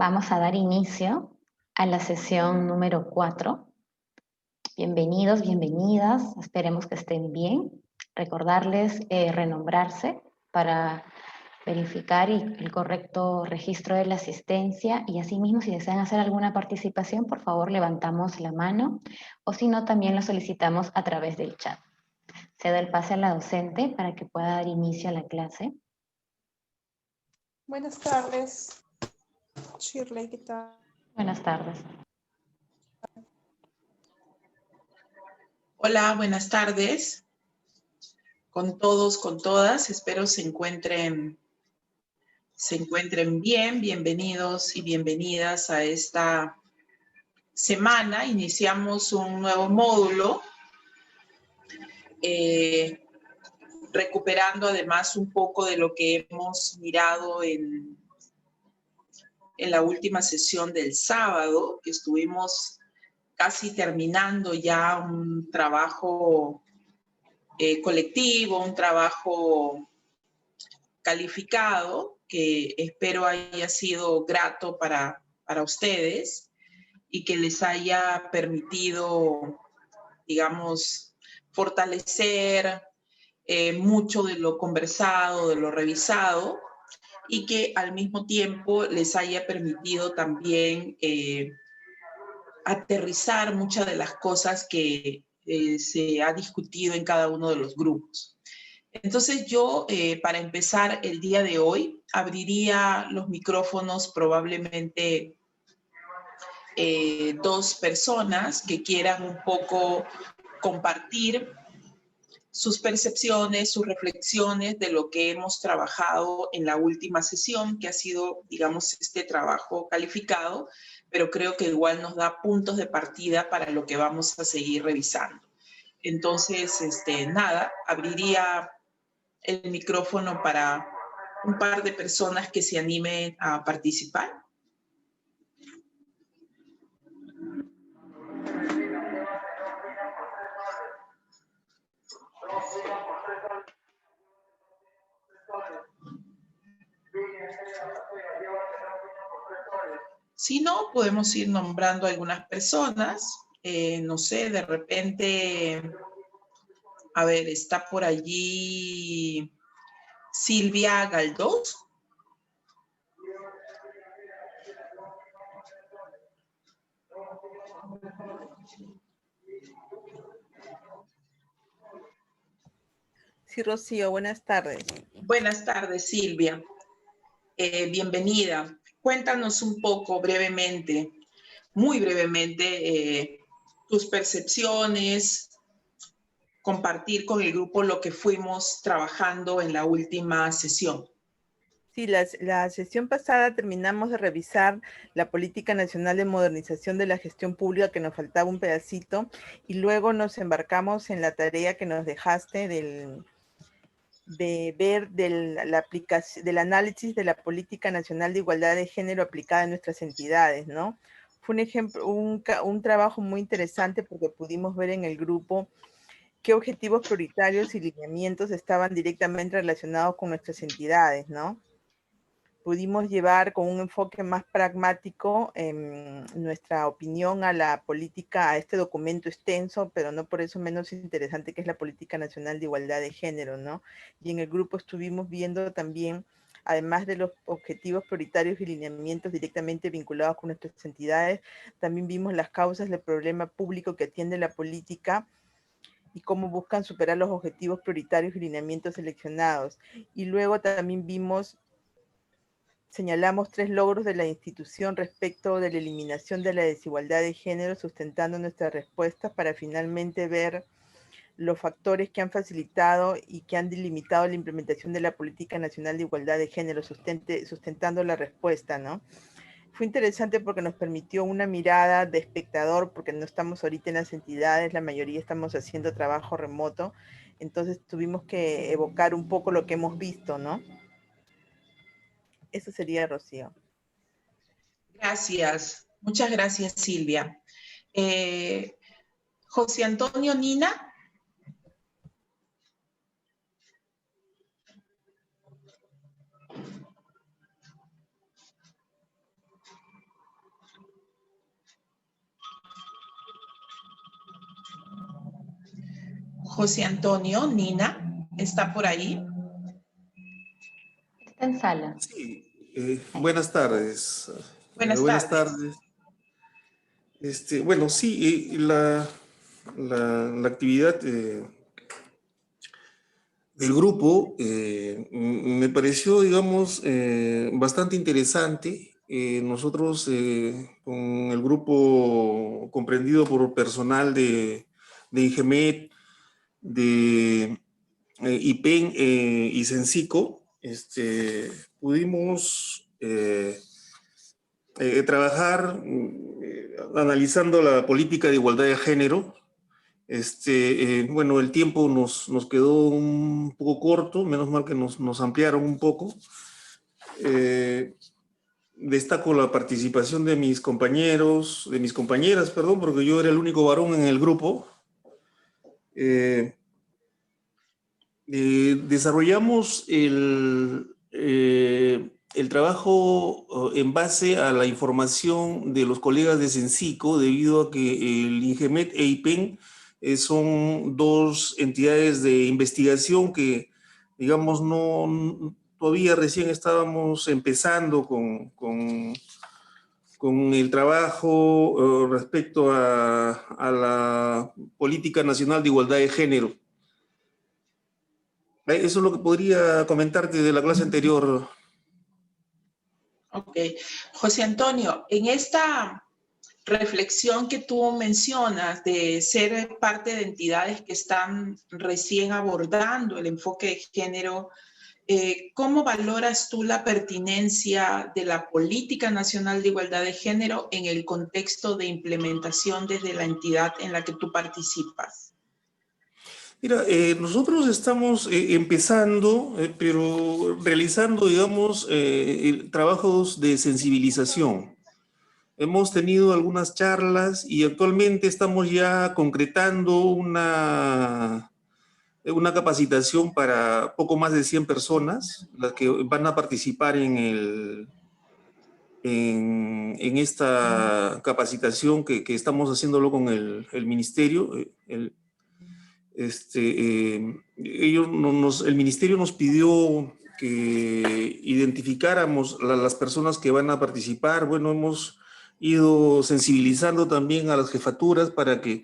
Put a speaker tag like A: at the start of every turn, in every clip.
A: Vamos a dar inicio a la sesión número 4. Bienvenidos, bienvenidas. Esperemos que estén bien. Recordarles renombrarse para verificar el correcto registro de la asistencia y asimismo si desean hacer alguna participación, por favor levantamos la mano o si no también lo solicitamos a través del chat. Cedo el pase a la docente para que pueda dar inicio a la clase.
B: Buenas tardes, Shirley, ¿qué tal?
A: Buenas tardes.
C: Hola, buenas tardes. Con todos, con todas, espero se encuentren bien. Bienvenidos y bienvenidas a esta semana. Iniciamos un nuevo módulo, recuperando además un poco de lo que hemos mirado en la última sesión del sábado, que estuvimos casi terminando ya un trabajo colectivo, un trabajo calificado, que espero haya sido grato para ustedes y que les haya permitido, digamos, fortalecer mucho de lo conversado, de lo revisado, y que al mismo tiempo les haya permitido también aterrizar muchas de las cosas que se ha discutido en cada uno de los grupos. Entonces yo, para empezar el día de hoy, abriría los micrófonos probablemente dos personas que quieran un poco compartir sus percepciones, sus reflexiones de lo que hemos trabajado en la última sesión, que ha sido, digamos, este trabajo calificado, pero creo que igual nos da puntos de partida para lo que vamos a seguir revisando. Entonces, nada, abriría el micrófono para un par de personas que se animen a participar. Si no, podemos ir nombrando algunas personas. No sé, de repente, a ver, está por allí Silvia Galdós.
D: Sí, Rocío, buenas tardes.
C: Buenas tardes, Silvia. Bienvenida. Cuéntanos un poco brevemente, muy brevemente, tus percepciones, compartir con el grupo lo que fuimos trabajando en la última sesión.
D: Sí, la sesión pasada terminamos de revisar la Política Nacional de Modernización de la Gestión Pública, que nos faltaba un pedacito, y luego nos embarcamos en la tarea que nos dejaste de ver del análisis de la Política Nacional de Igualdad de Género aplicada en nuestras entidades, ¿no? Fue un ejemplo, un trabajo muy interesante porque pudimos ver en el grupo qué objetivos prioritarios y lineamientos estaban directamente relacionados con nuestras entidades, ¿no? Pudimos llevar con un enfoque más pragmático nuestra opinión a la política, a este documento extenso, pero no por eso menos interesante, que es la Política Nacional de Igualdad de Género, ¿no? Y en el grupo estuvimos viendo también, además de los objetivos prioritarios y lineamientos directamente vinculados con nuestras entidades, también vimos las causas del problema público que atiende la política y cómo buscan superar los objetivos prioritarios y lineamientos seleccionados. Y luego también señalamos 3 logros de la institución respecto de la eliminación de la desigualdad de género, sustentando nuestras respuestas para finalmente ver los factores que han facilitado y que han delimitado la implementación de la Política Nacional de Igualdad de Género, sustentando la respuesta, ¿no? Fue interesante porque nos permitió una mirada de espectador, porque no estamos ahorita en las entidades, la mayoría estamos haciendo trabajo remoto, entonces tuvimos que evocar un poco lo que hemos visto, ¿no? Eso sería, Rocío.
C: Gracias. Muchas gracias, Silvia. José Antonio Nina. José Antonio, Nina, ¿está por ahí?
A: Está en sala.
E: Sí, buenas tardes.
C: Buenas
E: Buenas
C: tardes.
E: tardes. Bueno, sí, la actividad del grupo me pareció, digamos, bastante interesante. Nosotros, con el grupo comprendido por personal de INGEMET, de IPEN y Sensico, pudimos trabajar analizando la política de igualdad de género. Bueno, el tiempo nos quedó un poco corto, menos mal que nos ampliaron un poco. Destaco la participación de mis compañeros, de mis compañeras, perdón, porque yo era el único varón en el grupo. Desarrollamos el trabajo en base a la información de los colegas de Sensico, debido a que el INGEMET e IPEN son dos entidades de investigación que, digamos, todavía recién estábamos empezando con el trabajo respecto a la Política Nacional de Igualdad de Género. Eso es lo que podría comentarte de la clase anterior.
C: Ok. José Antonio, en esta reflexión que tú mencionas de ser parte de entidades que están recién abordando el enfoque de género, ¿cómo valoras tú la pertinencia de la Política Nacional de Igualdad de Género en el contexto de implementación desde la entidad en la que tú participas?
E: Mira, nosotros estamos empezando, pero realizando, digamos, trabajos de sensibilización. Hemos tenido algunas charlas y actualmente estamos ya concretando una capacitación para poco más de 100 personas, las que van a participar en esta capacitación que estamos haciéndolo con el ministerio. El ministerio nos pidió que identificáramos las personas que van a participar. Bueno, hemos ido sensibilizando también a las jefaturas para que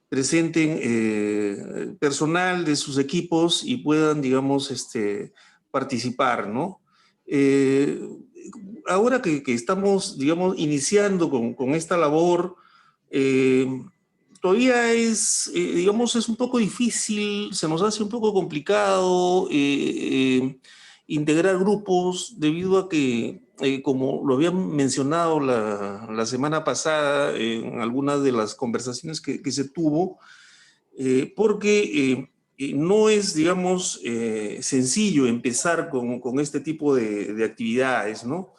E: presenten personal de sus equipos y puedan, digamos, participar, ¿no? Ahora que estamos, digamos, iniciando con esta labor, todavía digamos, es un poco difícil, se nos hace un poco complicado integrar grupos debido a que, como lo había mencionado la semana pasada en algunas de las conversaciones que se tuvo, porque no es, digamos, sencillo empezar con este tipo de actividades, ¿no?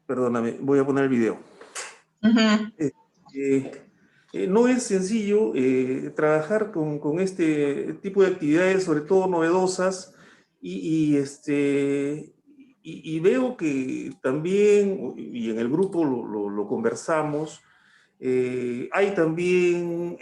E: Perdóname, voy a poner el video. No es sencillo trabajar con este tipo de actividades, sobre todo novedosas, y veo que también, y en el grupo lo conversamos, hay también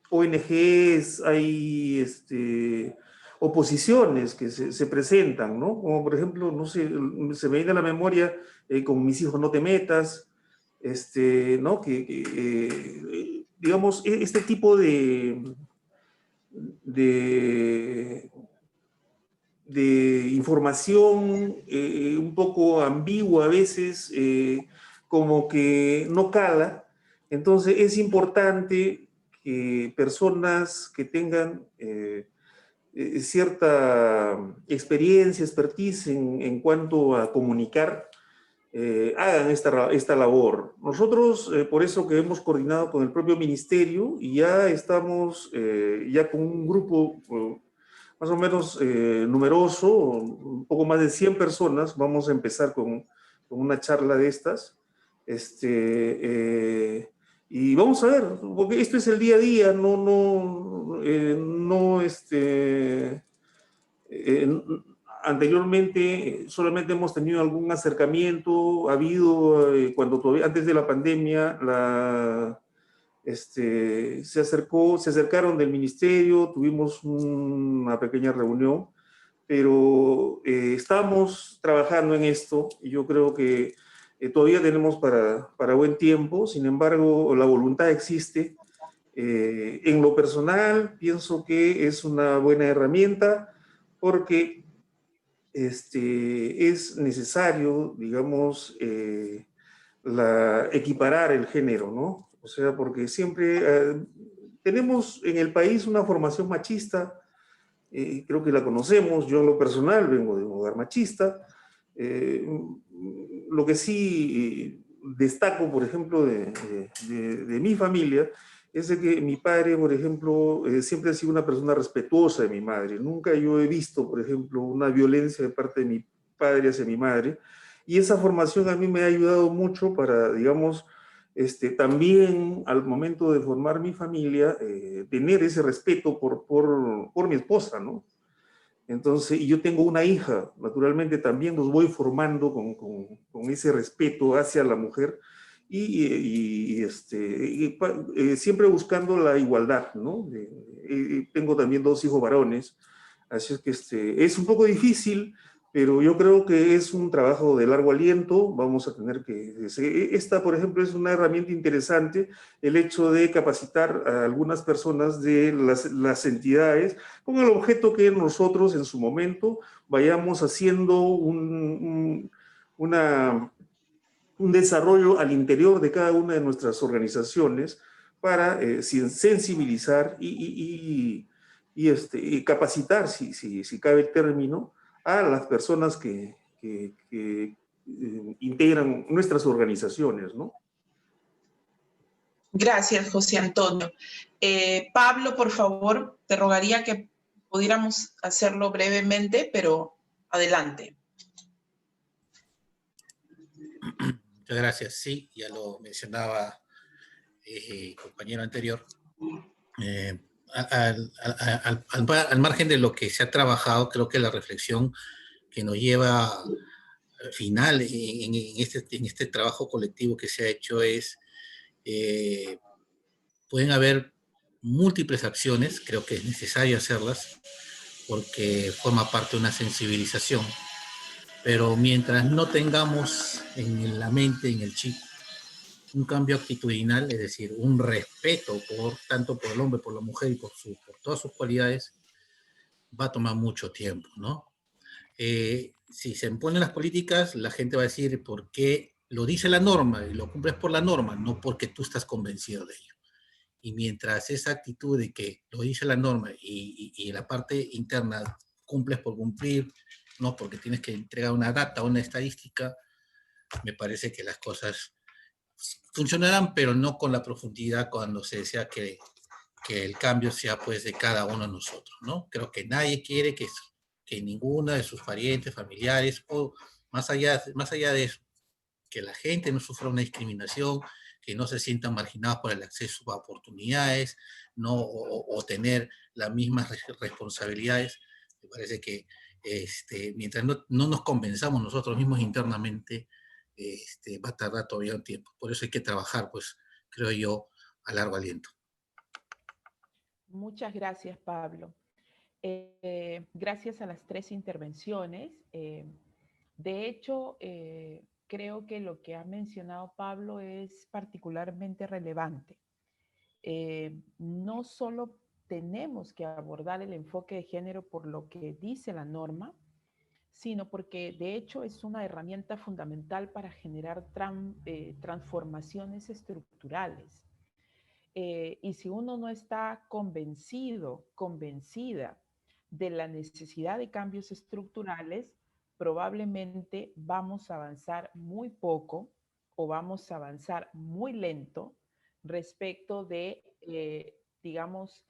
E: ONGs, hay oposiciones que se presentan, ¿no? Como por ejemplo, no sé, se me viene a la memoria con Mis hijos no te metas, ¿no? Digamos, este tipo de información un poco ambigua a veces, como que no cala. Entonces es importante que personas que tengan cierta experiencia, expertise en cuanto a comunicar, hagan esta labor. Nosotros, por eso que hemos coordinado con el propio ministerio, y ya estamos ya con un grupo más o menos numeroso, un poco más de 100 personas. Vamos a empezar con una charla de estas. Y vamos a ver, porque esto es el día a día, Anteriormente solamente hemos tenido algún acercamiento, ha habido, cuando todavía, antes de la pandemia, se acercaron del ministerio, tuvimos una pequeña reunión, pero estamos trabajando en esto y yo creo que todavía tenemos para buen tiempo. Sin embargo, la voluntad existe. En lo personal, pienso que es una buena herramienta porque es necesario, digamos, equiparar el género, ¿no? O sea, porque siempre tenemos en el país una formación machista, creo que la conocemos. Yo en lo personal vengo de un hogar machista. Eh, lo que sí destaco, por ejemplo, de mi familia, es de que mi padre, por ejemplo, siempre ha sido una persona respetuosa de mi madre. Nunca yo he visto, por ejemplo, una violencia de parte de mi padre hacia mi madre. Y esa formación a mí me ha ayudado mucho para, digamos, también al momento de formar mi familia, tener ese respeto por mi esposa, ¿no? Entonces, y yo tengo una hija, naturalmente también los voy formando con ese respeto hacia la mujer siempre buscando la igualdad, ¿no? Tengo también 2 hijos varones, así es que es un poco difícil, pero yo creo que es un trabajo de largo aliento. Vamos a tener esta, por ejemplo, es una herramienta interesante, el hecho de capacitar a algunas personas de las entidades, con el objeto que nosotros en su momento vayamos haciendo un desarrollo al interior de cada una de nuestras organizaciones para sensibilizar y capacitar, si cabe el término, a las personas que integran nuestras organizaciones, ¿no?
C: Gracias, José Antonio. Pablo, por favor, te rogaría que pudiéramos hacerlo brevemente, pero adelante.
F: Muchas gracias. Sí, ya lo mencionaba el compañero anterior. Al margen de lo que se ha trabajado, creo que la reflexión que nos lleva al final en este trabajo colectivo que se ha hecho es, pueden haber múltiples acciones, creo que es necesario hacerlas, porque forma parte de una sensibilización, pero mientras no tengamos en la mente, en el chip, un cambio actitudinal, es decir, un respeto tanto por el hombre, por la mujer y por todas sus cualidades, va a tomar mucho tiempo, ¿no? Si se imponen las políticas, la gente va a decir por qué lo dice la norma y lo cumples por la norma, no porque tú estás convencido de ello. Y mientras esa actitud de que lo dice la norma y la parte interna cumples por cumplir, no porque tienes que entregar una data o una estadística, me parece que las cosas funcionarán, pero no con la profundidad cuando se desea que el cambio sea pues de cada uno de nosotros, ¿no? Creo que nadie quiere que ninguna de sus parientes, familiares o más allá de eso, que la gente no sufra una discriminación, que no se sientan marginados por el acceso a oportunidades, no, o tener las mismas responsabilidades. Me parece que mientras no nos convenzamos nosotros mismos internamente, va a tardar todavía un tiempo. Por eso hay que trabajar, pues, creo yo, a largo aliento.
G: Muchas gracias, Pablo. Gracias a las 3 intervenciones. De hecho, creo que lo que ha mencionado Pablo es particularmente relevante. No solo tenemos que abordar el enfoque de género por lo que dice la norma, sino porque de hecho es una herramienta fundamental para generar transformaciones estructurales. Y si uno no está convencida de la necesidad de cambios estructurales, probablemente vamos a avanzar muy poco o vamos a avanzar muy lento respecto de, digamos,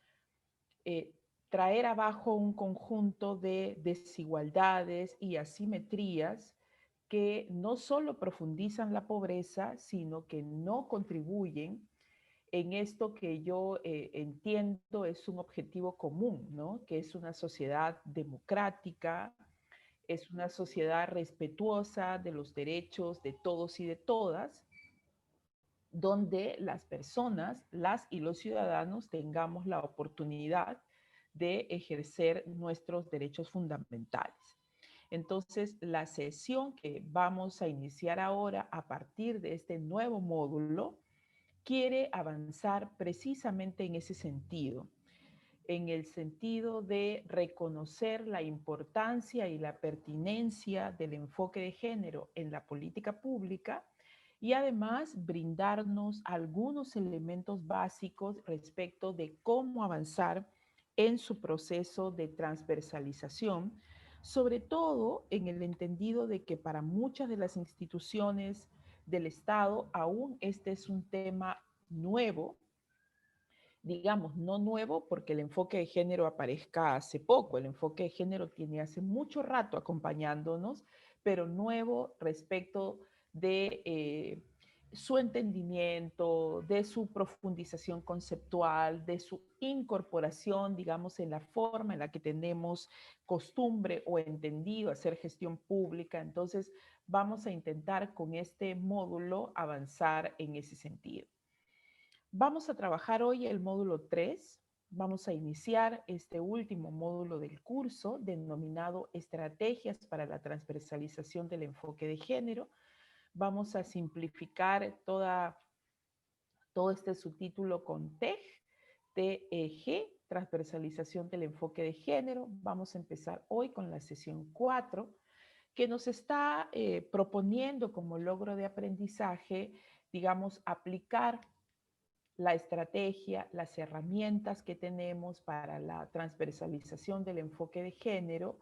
G: traer abajo un conjunto de desigualdades y asimetrías que no solo profundizan la pobreza, sino que no contribuyen en esto que yo entiendo es un objetivo común, ¿no? Que es una sociedad democrática, es una sociedad respetuosa de los derechos de todos y de todas, donde las personas, las y los ciudadanos tengamos la oportunidad de ejercer nuestros derechos fundamentales. Entonces, la sesión que vamos a iniciar ahora a partir de este nuevo módulo quiere avanzar precisamente en ese sentido, en el sentido de reconocer la importancia y la pertinencia del enfoque de género en la política pública y además brindarnos algunos elementos básicos respecto de cómo avanzar en su proceso de transversalización, sobre todo en el entendido de que para muchas de las instituciones del Estado aún este es un tema nuevo, digamos, no nuevo porque el enfoque de género aparezca hace poco, el enfoque de género tiene hace mucho rato acompañándonos, pero nuevo respecto de su entendimiento, de su profundización conceptual, de su incorporación, digamos, en la forma en la que tenemos costumbre o entendido hacer gestión pública. Entonces, vamos a intentar con este módulo avanzar en ese sentido. Vamos a trabajar hoy el módulo 3. Vamos a iniciar este último módulo del curso denominado Estrategias para la transversalización del enfoque de género. Vamos a simplificar todo este subtítulo con TEG, TEG, transversalización del enfoque de género. Vamos a empezar hoy con la sesión 4, que nos está proponiendo como logro de aprendizaje, digamos, aplicar la estrategia, las herramientas que tenemos para la transversalización del enfoque de género,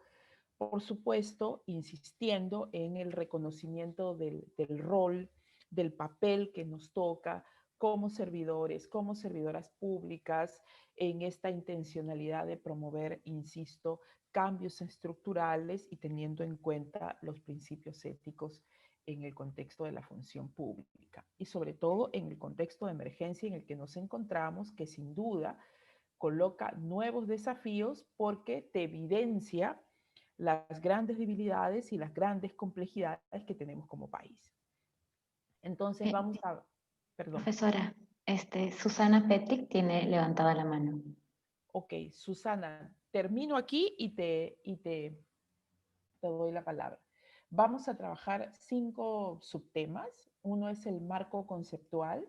G: por supuesto, insistiendo en el reconocimiento del rol, del papel que nos toca como servidores, como servidoras públicas, en esta intencionalidad de promover, insisto, cambios estructurales y teniendo en cuenta los principios éticos en el contexto de la función pública y sobre todo en el contexto de emergencia en el que nos encontramos, que sin duda coloca nuevos desafíos porque te evidencia las grandes debilidades y las grandes complejidades que tenemos como país. Entonces vamos a... Perdón.
A: Profesora, Susana Petrick tiene levantada la mano.
G: Ok, Susana, termino aquí y te doy la palabra. Vamos a trabajar 5 subtemas. Uno es el marco conceptual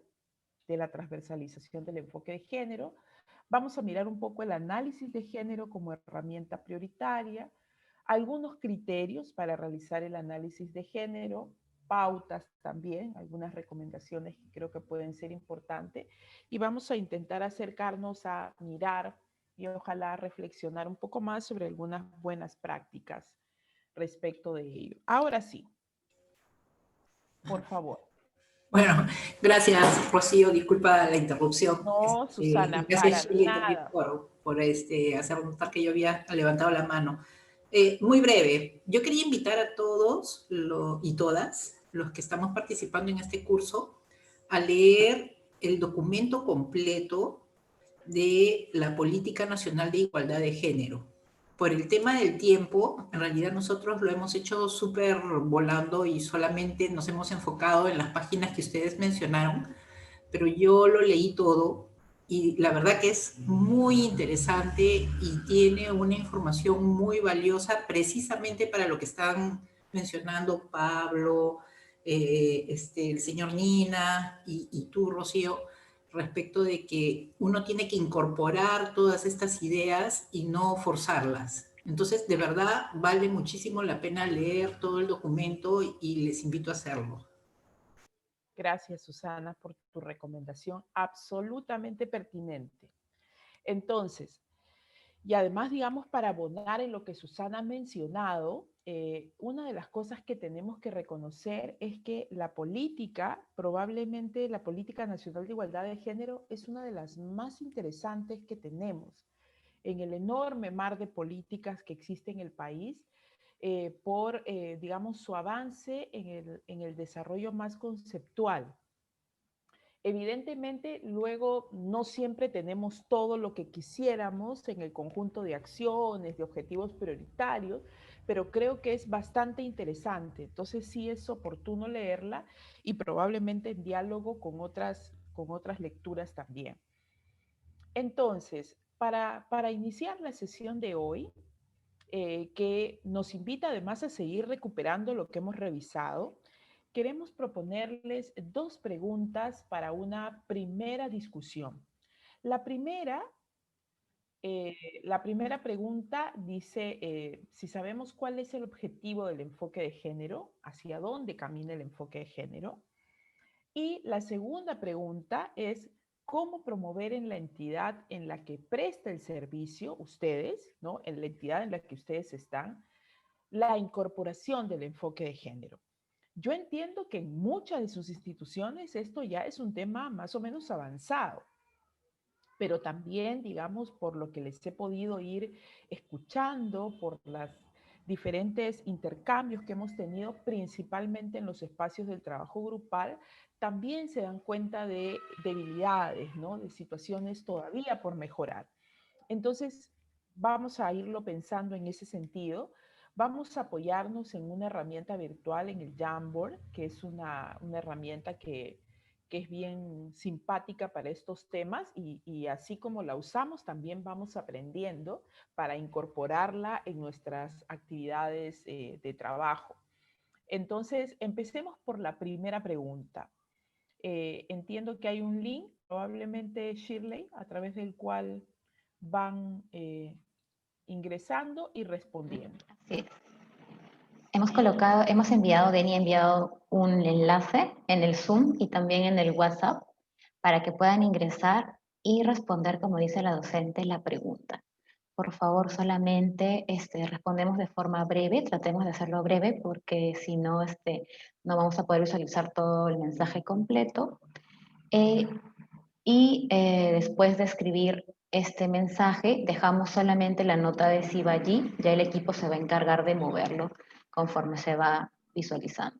G: de la transversalización del enfoque de género. Vamos a mirar un poco el análisis de género como herramienta prioritaria, algunos criterios para realizar el análisis de género, pautas también, algunas recomendaciones que creo que pueden ser importantes, y vamos a intentar acercarnos a mirar y ojalá reflexionar un poco más sobre algunas buenas prácticas respecto de ello. Ahora sí, por favor.
H: Bueno, gracias, Rocío. Disculpa la interrupción.
G: No, Susana,
H: Gracias,
G: para
H: Shirley, también
G: nada.
H: por hacer notar que yo había levantado la mano. Muy breve, yo quería invitar a todos y todas los que estamos participando en este curso a leer el documento completo de la Política Nacional de Igualdad de Género. Por el tema del tiempo, en realidad nosotros lo hemos hecho súper volando y solamente nos hemos enfocado en las páginas que ustedes mencionaron, pero yo lo leí todo y la verdad que es muy interesante y tiene una información muy valiosa precisamente para lo que están mencionando Pablo, el señor Nina y tú, Rocío, respecto de que uno tiene que incorporar todas estas ideas y no forzarlas. Entonces, de verdad, vale muchísimo la pena leer todo el documento y les invito a hacerlo.
G: Gracias, Susana, por tu recomendación absolutamente pertinente. Entonces, y además, digamos, para abonar en lo que Susana ha mencionado, una de las cosas que tenemos que reconocer es que la política, probablemente la Política Nacional de Igualdad de Género, es una de las más interesantes que tenemos en el enorme mar de políticas que existe en el país, por, digamos, su avance en el desarrollo más conceptual. Evidentemente, luego no siempre tenemos todo lo que quisiéramos en el conjunto de acciones, de objetivos prioritarios, pero creo que es bastante interesante. Entonces sí es oportuno leerla y probablemente en diálogo con otras lecturas también. Entonces, para iniciar la sesión de hoy, que nos invita además a seguir recuperando lo que hemos revisado, queremos proponerles dos preguntas para una primera discusión. La primera, la primera pregunta dice, si sabemos cuál es el objetivo del enfoque de género, hacia dónde camina el enfoque de género. Y la segunda pregunta es, ¿cómo promover en la entidad en la que presta el servicio, ustedes, ¿no? En la entidad en la que ustedes están, la incorporación del enfoque de género? Yo entiendo que en muchas de sus instituciones esto ya es un tema más o menos avanzado, pero también, digamos, por lo que les he podido ir escuchando, por los diferentes intercambios que hemos tenido, principalmente en los espacios del trabajo grupal, también se dan cuenta de debilidades, ¿no? De situaciones todavía por mejorar. Entonces, vamos a irlo pensando en ese sentido. Vamos a apoyarnos en una herramienta virtual, en el Jamboard, que es una herramienta que es bien simpática para estos temas y así como la usamos, también vamos aprendiendo para incorporarla en nuestras actividades de trabajo. Entonces, empecemos por la primera pregunta. Entiendo que hay un link, probablemente Shirley, a través del cual van ingresando y respondiendo.
A: Así es. Deni ha enviado un enlace en el Zoom y también en el WhatsApp para que puedan ingresar y responder, como dice la docente, la pregunta. Por favor, solamente respondemos de forma breve, tratemos de hacerlo breve porque si no, no vamos a poder visualizar todo el mensaje completo. Después de escribir este mensaje, dejamos solamente la nota adhesiva allí, ya el equipo se va a encargar de moverlo conforme se va visualizando.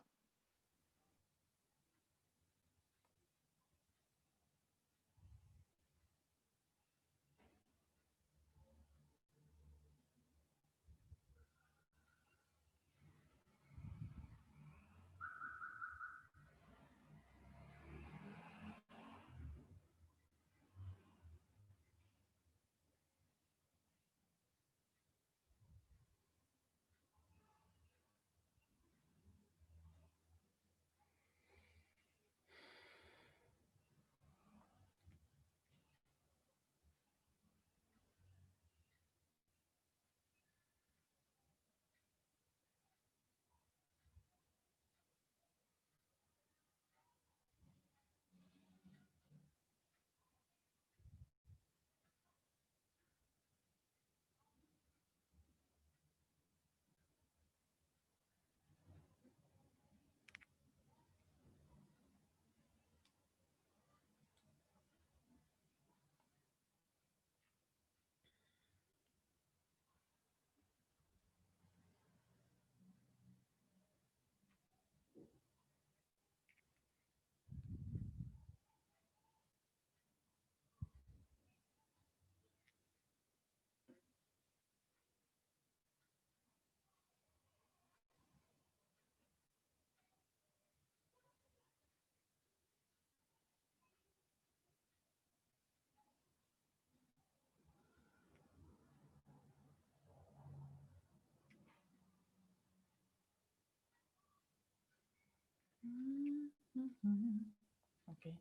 G: Okay.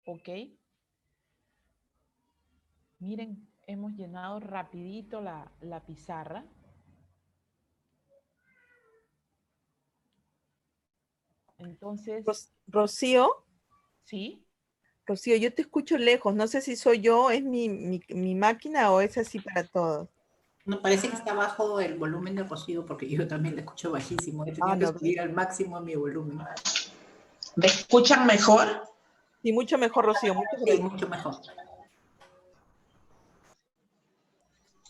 G: Ok. Miren, hemos llenado rapidito la pizarra. Entonces,
D: Rocío,
G: ¿sí?
D: Rocío, yo te escucho lejos. No sé si soy yo, es mi máquina o es así para todos.
H: No, parece que está bajo el volumen de Rocío porque yo también la escucho bajísimo. He tenido que
D: No,
H: subir al máximo mi volumen.
C: ¿Me escuchan mejor?
D: Sí, mucho mejor, Rocío. Muchas
H: Sí,
D: gracias.
H: mucho mejor.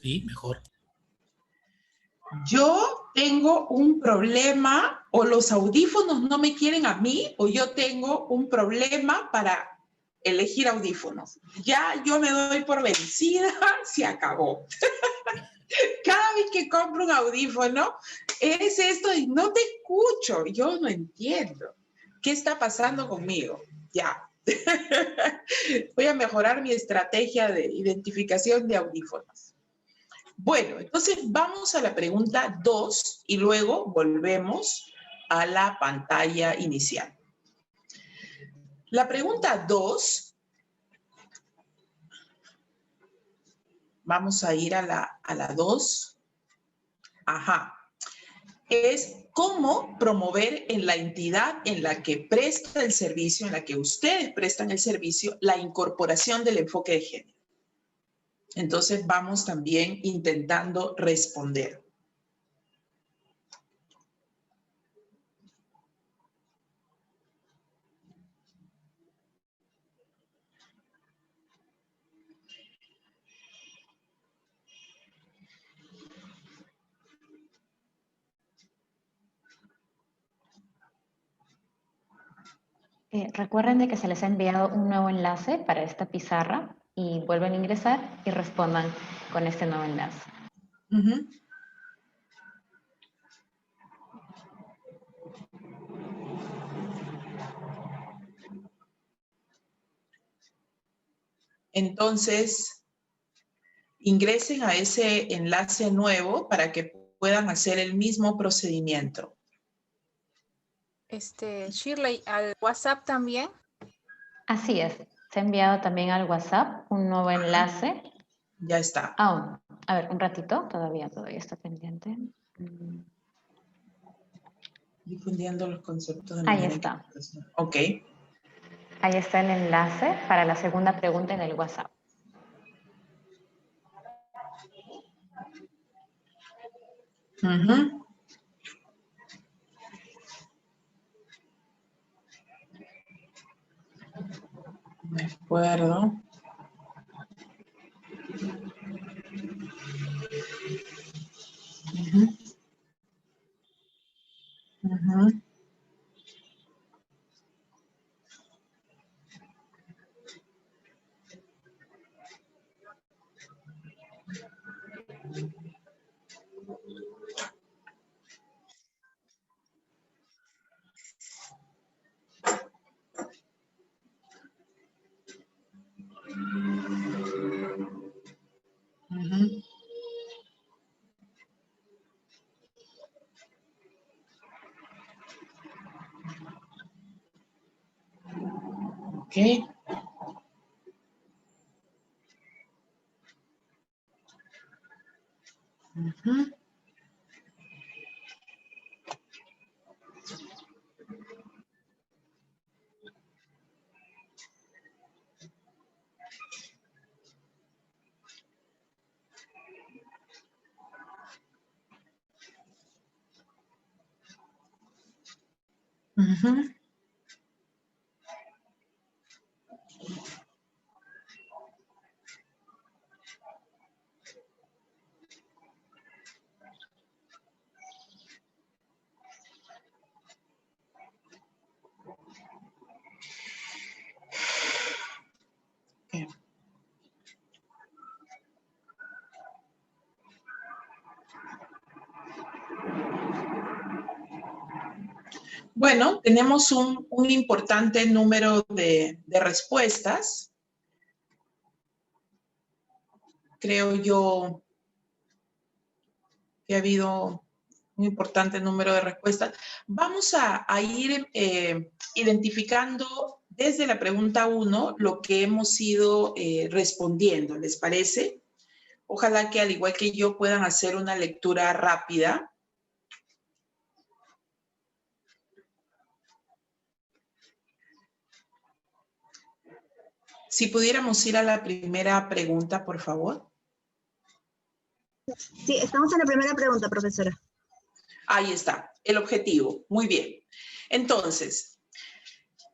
F: Sí, mejor.
C: Yo tengo un problema, o los audífonos no me quieren a mí, o yo tengo un problema para elegir audífonos. Ya yo me doy por vencida, se acabó. Cada vez que compro un audífono, es esto y no te escucho. Yo no entiendo. ¿Qué está pasando conmigo? Ya. Voy a mejorar mi estrategia de identificación de audífonos. Bueno, entonces vamos a la pregunta 2 y luego volvemos a la pantalla inicial. La pregunta 2, vamos a ir a la 2. Ajá. Es cómo promover en la entidad en la que presta el servicio, en la que ustedes prestan el servicio, la incorporación del enfoque de género. Entonces vamos también intentando responder.
A: Recuerden de que se les ha enviado un nuevo enlace para esta pizarra y vuelven a ingresar y respondan con este nuevo enlace.
C: Uh-huh. Entonces, ingresen a ese enlace nuevo para que puedan hacer el mismo procedimiento.
B: Shirley, ¿al WhatsApp también?
A: Así es. Se ha enviado también al WhatsApp un nuevo enlace.
C: Ya está.
A: A ver, un ratito. Todavía está pendiente.
C: Difundiendo los conceptos de
A: Ahí está.
C: Ok.
A: Ahí está el enlace para la segunda pregunta en el WhatsApp.
C: Uh-huh. De acuerdo. Uh-huh. Uh-huh. Uh-huh. Ok. Uh-huh. Uh-huh. Okay. Bueno, tenemos un importante número de respuestas. Creo yo que ha habido un importante número de respuestas. Vamos a ir identificando desde la pregunta 1 lo que hemos ido respondiendo, ¿les parece? Ojalá que al igual que yo puedan hacer una lectura rápida. Si pudiéramos ir a la primera pregunta, por favor.
I: Sí, estamos en la primera pregunta, profesora.
C: Ahí está, el objetivo. Muy bien. Entonces,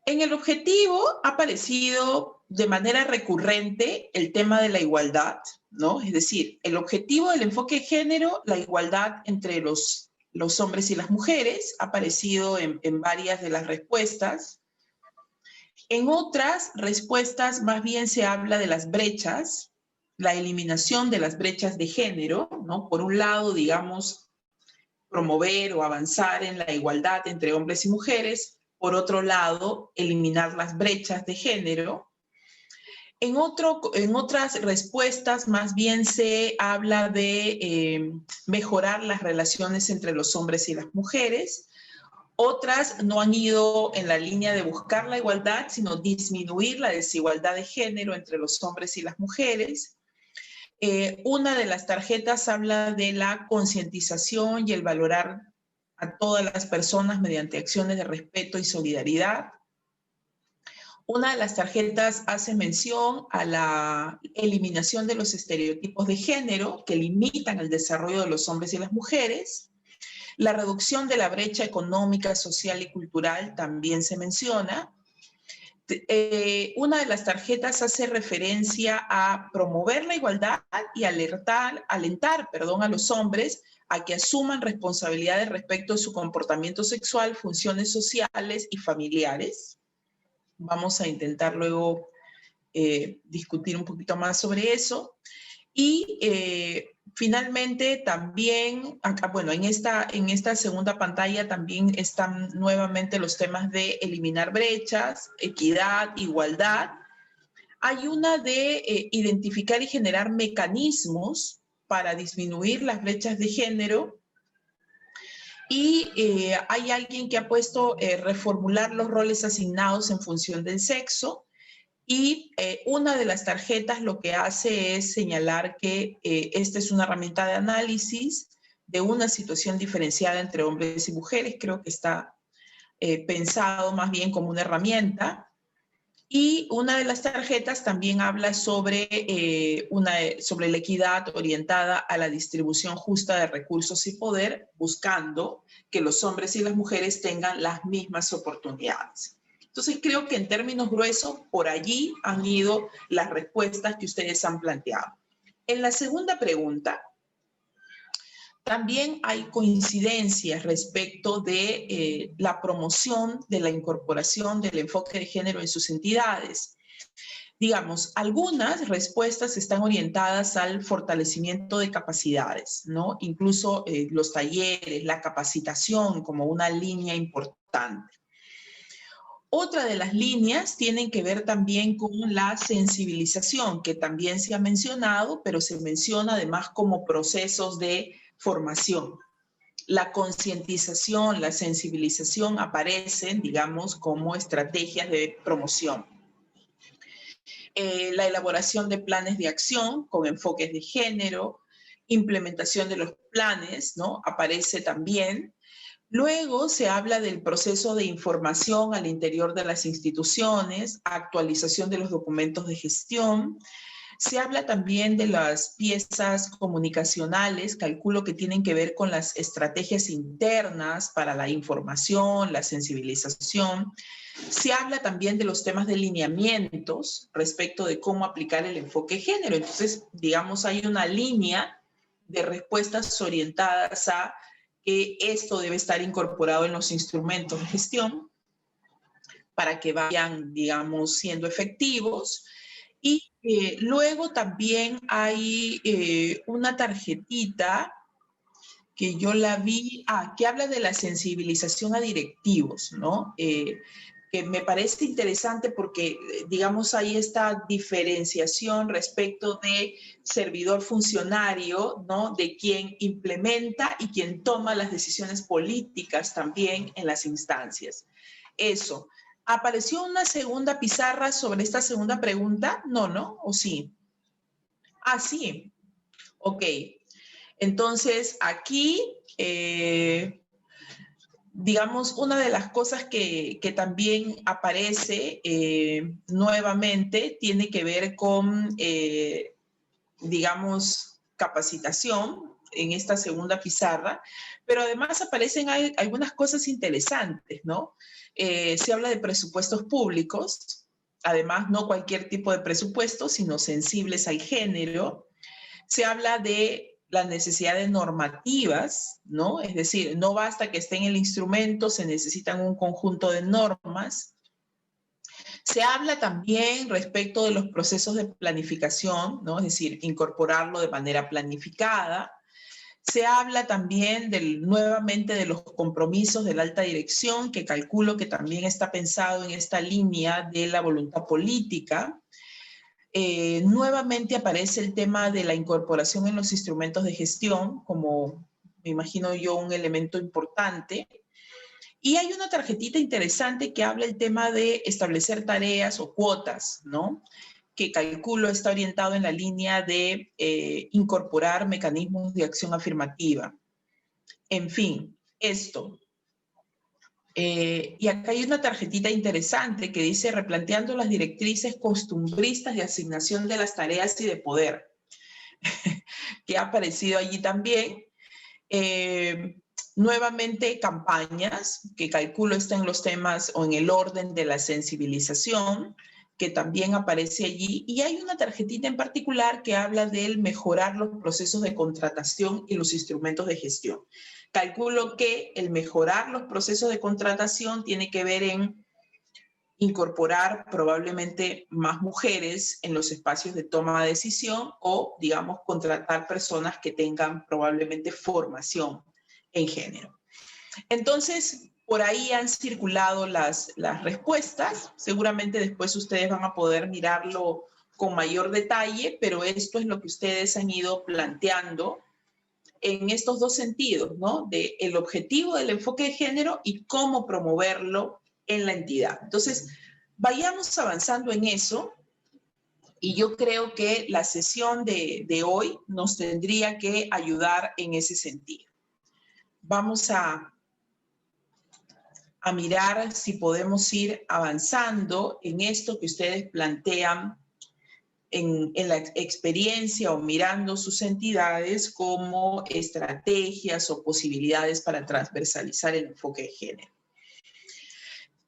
C: en el objetivo ha aparecido de manera recurrente el tema de la igualdad, ¿no? Es decir, el objetivo del enfoque de género, la igualdad entre los hombres y las mujeres, ha aparecido en varias de las respuestas. En otras respuestas más bien se habla de las brechas, la eliminación de las brechas de género, ¿no? Por un lado, digamos, promover o avanzar en la igualdad entre hombres y mujeres. Por otro lado, eliminar las brechas de género. En otras respuestas más bien se habla de mejorar las relaciones entre los hombres y las mujeres. Otras no han ido en la línea de buscar la igualdad, sino disminuir la desigualdad de género entre los hombres y las mujeres. Una de las tarjetas habla de la concientización y el valorar a todas las personas mediante acciones de respeto y solidaridad. Una de las tarjetas hace mención a la eliminación de los estereotipos de género que limitan el desarrollo de los hombres y las mujeres. La reducción de la brecha económica, social y cultural también se menciona. Una de las tarjetas hace referencia a promover la igualdad y alentar a los hombres a que asuman responsabilidades respecto a su comportamiento sexual, funciones sociales y familiares. Vamos a intentar luego discutir un poquito más sobre eso. Y finalmente también, acá, bueno, en esta segunda pantalla también están nuevamente los temas de eliminar brechas, equidad, igualdad. Hay una de identificar y generar mecanismos para disminuir las brechas de género. Y hay alguien que ha puesto reformular los roles asignados en función del sexo. Y una de las tarjetas lo que hace es señalar que esta es una herramienta de análisis de una situación diferenciada entre hombres y mujeres. Creo que está pensado más bien como una herramienta. Y una de las tarjetas también habla sobre la equidad orientada a la distribución justa de recursos y poder, buscando que los hombres y las mujeres tengan las mismas oportunidades. Entonces creo que en términos gruesos, por allí han ido las respuestas que ustedes han planteado. En la segunda pregunta, también hay coincidencias respecto de la promoción de la incorporación del enfoque de género en sus entidades. Digamos, algunas respuestas están orientadas al fortalecimiento de capacidades, ¿no? Incluso los talleres, la capacitación como una línea importante. Otra de las líneas tienen que ver también con la sensibilización, que también se ha mencionado, pero se menciona además como procesos de formación. La concientización, la sensibilización aparecen, digamos, como estrategias de promoción. La elaboración de planes de acción con enfoques de género, implementación de los planes, ¿no? Aparece también. Luego se habla del proceso de información al interior de las instituciones, actualización de los documentos de gestión. Se habla también de las piezas comunicacionales, calculo que tienen que ver con las estrategias internas para la información, la sensibilización. Se habla también de los temas de lineamientos respecto de cómo aplicar el enfoque de género. Entonces, digamos, hay una línea de respuestas orientadas a que esto debe estar incorporado en los instrumentos de gestión para que vayan, digamos, siendo efectivos. Y luego también hay una tarjetita que yo la vi, que habla de la sensibilización a directivos, ¿no? Que me parece interesante porque, digamos, hay esta diferenciación respecto de servidor funcionario, ¿no? De quien implementa y quien toma las decisiones políticas también en las instancias. Eso. ¿Apareció una segunda pizarra sobre esta segunda pregunta? No, ¿no? ¿O sí? Ah, sí. Ok, entonces aquí, digamos, una de las cosas que también aparece nuevamente tiene que ver con, digamos, capacitación en esta segunda pizarra, pero además aparecen algunas cosas interesantes, ¿no? Se habla de presupuestos públicos, además no cualquier tipo de presupuesto, sino sensibles al género. Se habla de la necesidad de normativas, ¿no? Es decir, no basta que esté en el instrumento, se necesitan un conjunto de normas. Se habla también respecto de los procesos de planificación, ¿no? Es decir, incorporarlo de manera planificada. Se habla también nuevamente de los compromisos de la alta dirección, que calculo que también está pensado en esta línea de la voluntad política. Nuevamente aparece el tema de la incorporación en los instrumentos de gestión, como me imagino yo un elemento importante. Y hay una tarjetita interesante que habla el tema de establecer tareas o cuotas, ¿no? Que calculo está orientado en la línea de incorporar mecanismos de acción afirmativa. En fin, esto. Y acá hay una tarjetita interesante que dice replanteando las directrices costumbristas de asignación de las tareas y de poder, que ha aparecido allí también. Nuevamente, campañas, que calculo están en los temas o en el orden de la sensibilización, que también aparece allí. Y hay una tarjetita en particular que habla del mejorar los procesos de contratación y los instrumentos de gestión. Calculo que el mejorar los procesos de contratación tiene que ver en incorporar probablemente más mujeres en los espacios de toma de decisión o, digamos, contratar personas que tengan probablemente formación en género. Entonces, por ahí han circulado las respuestas. Seguramente después ustedes van a poder mirarlo con mayor detalle, pero esto es lo que ustedes han ido planteando en estos dos sentidos, ¿no? De el objetivo del enfoque de género y cómo promoverlo en la entidad. Entonces, vayamos avanzando en eso. Y yo creo que la sesión de hoy nos tendría que ayudar en ese sentido. Vamos a mirar si podemos ir avanzando en esto que ustedes plantean en la experiencia o mirando sus entidades como estrategias o posibilidades para transversalizar el enfoque de género.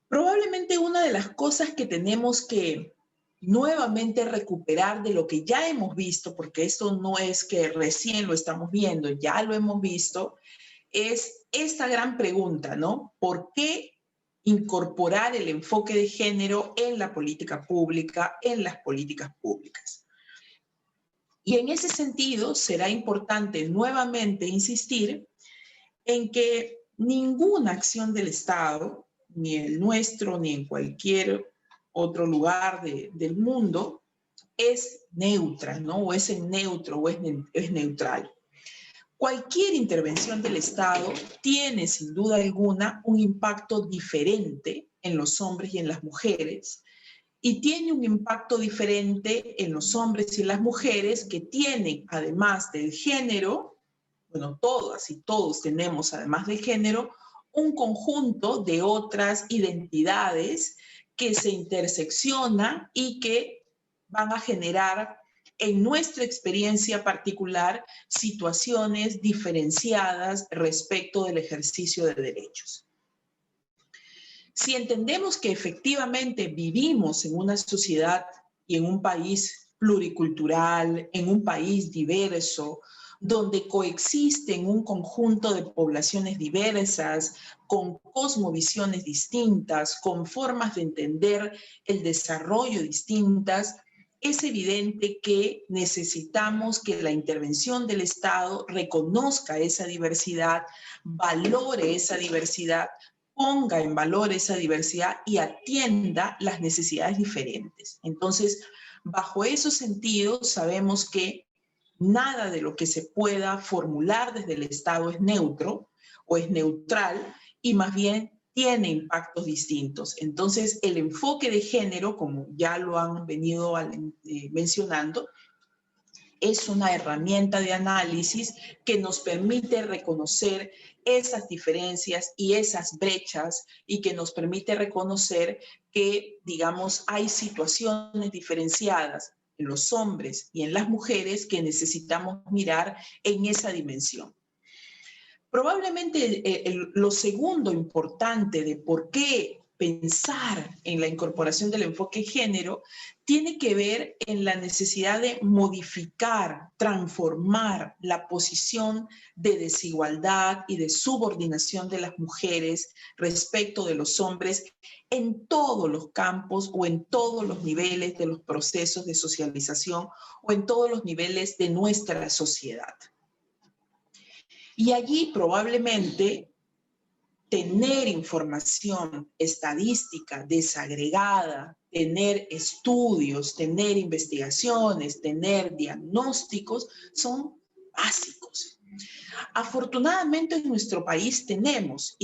C: Probablemente una de las cosas que tenemos que nuevamente recuperar de lo que ya hemos visto, porque esto no es que recién lo estamos viendo, ya lo hemos visto, es esta gran pregunta, ¿no? ¿Por qué incorporar el enfoque de género en la política pública, en las políticas públicas? Y en ese sentido será importante nuevamente insistir en que ninguna acción del Estado, ni el nuestro, ni en cualquier otro lugar del mundo, es neutra, ¿no? O es en neutro, o es neutral. Cualquier intervención del Estado tiene, sin duda alguna, un impacto diferente en los hombres y en las mujeres, y tiene un impacto diferente en los hombres y las mujeres que tienen, además del género, bueno, todas y todos tenemos, además del género, un conjunto de otras identidades que se interseccionan y que van a generar en nuestra experiencia particular situaciones diferenciadas respecto del ejercicio de derechos. Si entendemos que efectivamente vivimos en una sociedad y en un país pluricultural, en un país diverso, donde coexisten un conjunto de poblaciones diversas, con cosmovisiones distintas, con formas de entender el desarrollo distintas, es evidente que necesitamos que la intervención del Estado reconozca esa diversidad, valore esa diversidad, ponga en valor esa diversidad y atienda las necesidades diferentes. Entonces, bajo esos sentidos, sabemos que nada de lo que se pueda formular desde el Estado es neutro o es neutral y más bien tiene impactos distintos. Entonces, el enfoque de género, como ya lo han venido mencionando, es una herramienta de análisis que nos permite reconocer esas diferencias y esas brechas y que nos permite reconocer que, digamos, hay situaciones diferenciadas en los hombres y en las mujeres que necesitamos mirar en esa dimensión. Probablemente lo segundo importante de por qué pensar en la incorporación del enfoque de género tiene que ver en la necesidad de modificar, transformar la posición de desigualdad y de subordinación de las mujeres respecto de los hombres en todos los campos o en todos los niveles de los procesos de socialización o en todos los niveles de nuestra sociedad. Y allí probablemente tener información estadística desagregada, tener estudios, tener investigaciones, tener diagnósticos, son básicos. Afortunadamente en nuestro país tenemos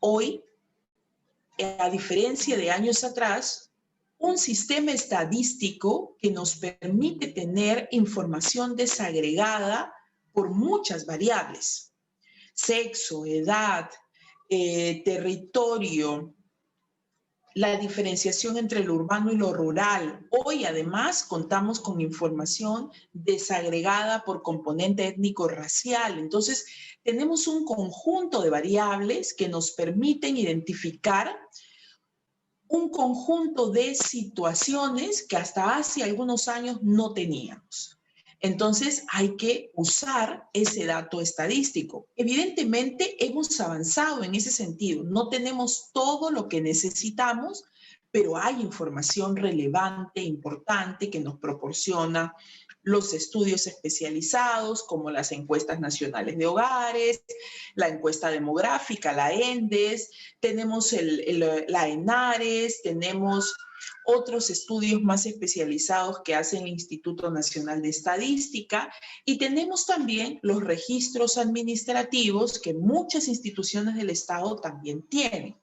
C: hoy, a diferencia de años atrás, un sistema estadístico que nos permite tener información desagregada por muchas variables: sexo, edad, territorio, la diferenciación entre lo urbano y lo rural. Hoy además contamos con información desagregada por componente étnico-racial. Entonces tenemos un conjunto de variables que nos permiten identificar un conjunto de situaciones que hasta hace algunos años no teníamos. Entonces hay que usar ese dato estadístico. Evidentemente hemos avanzado en ese sentido. No tenemos todo lo que necesitamos, pero hay información relevante, importante, que nos proporciona los estudios especializados, como las encuestas nacionales de hogares, la encuesta demográfica, la ENDES, tenemos la ENARES, tenemos otros estudios más especializados que hace el Instituto Nacional de Estadística, y tenemos también los registros administrativos que muchas instituciones del Estado también tienen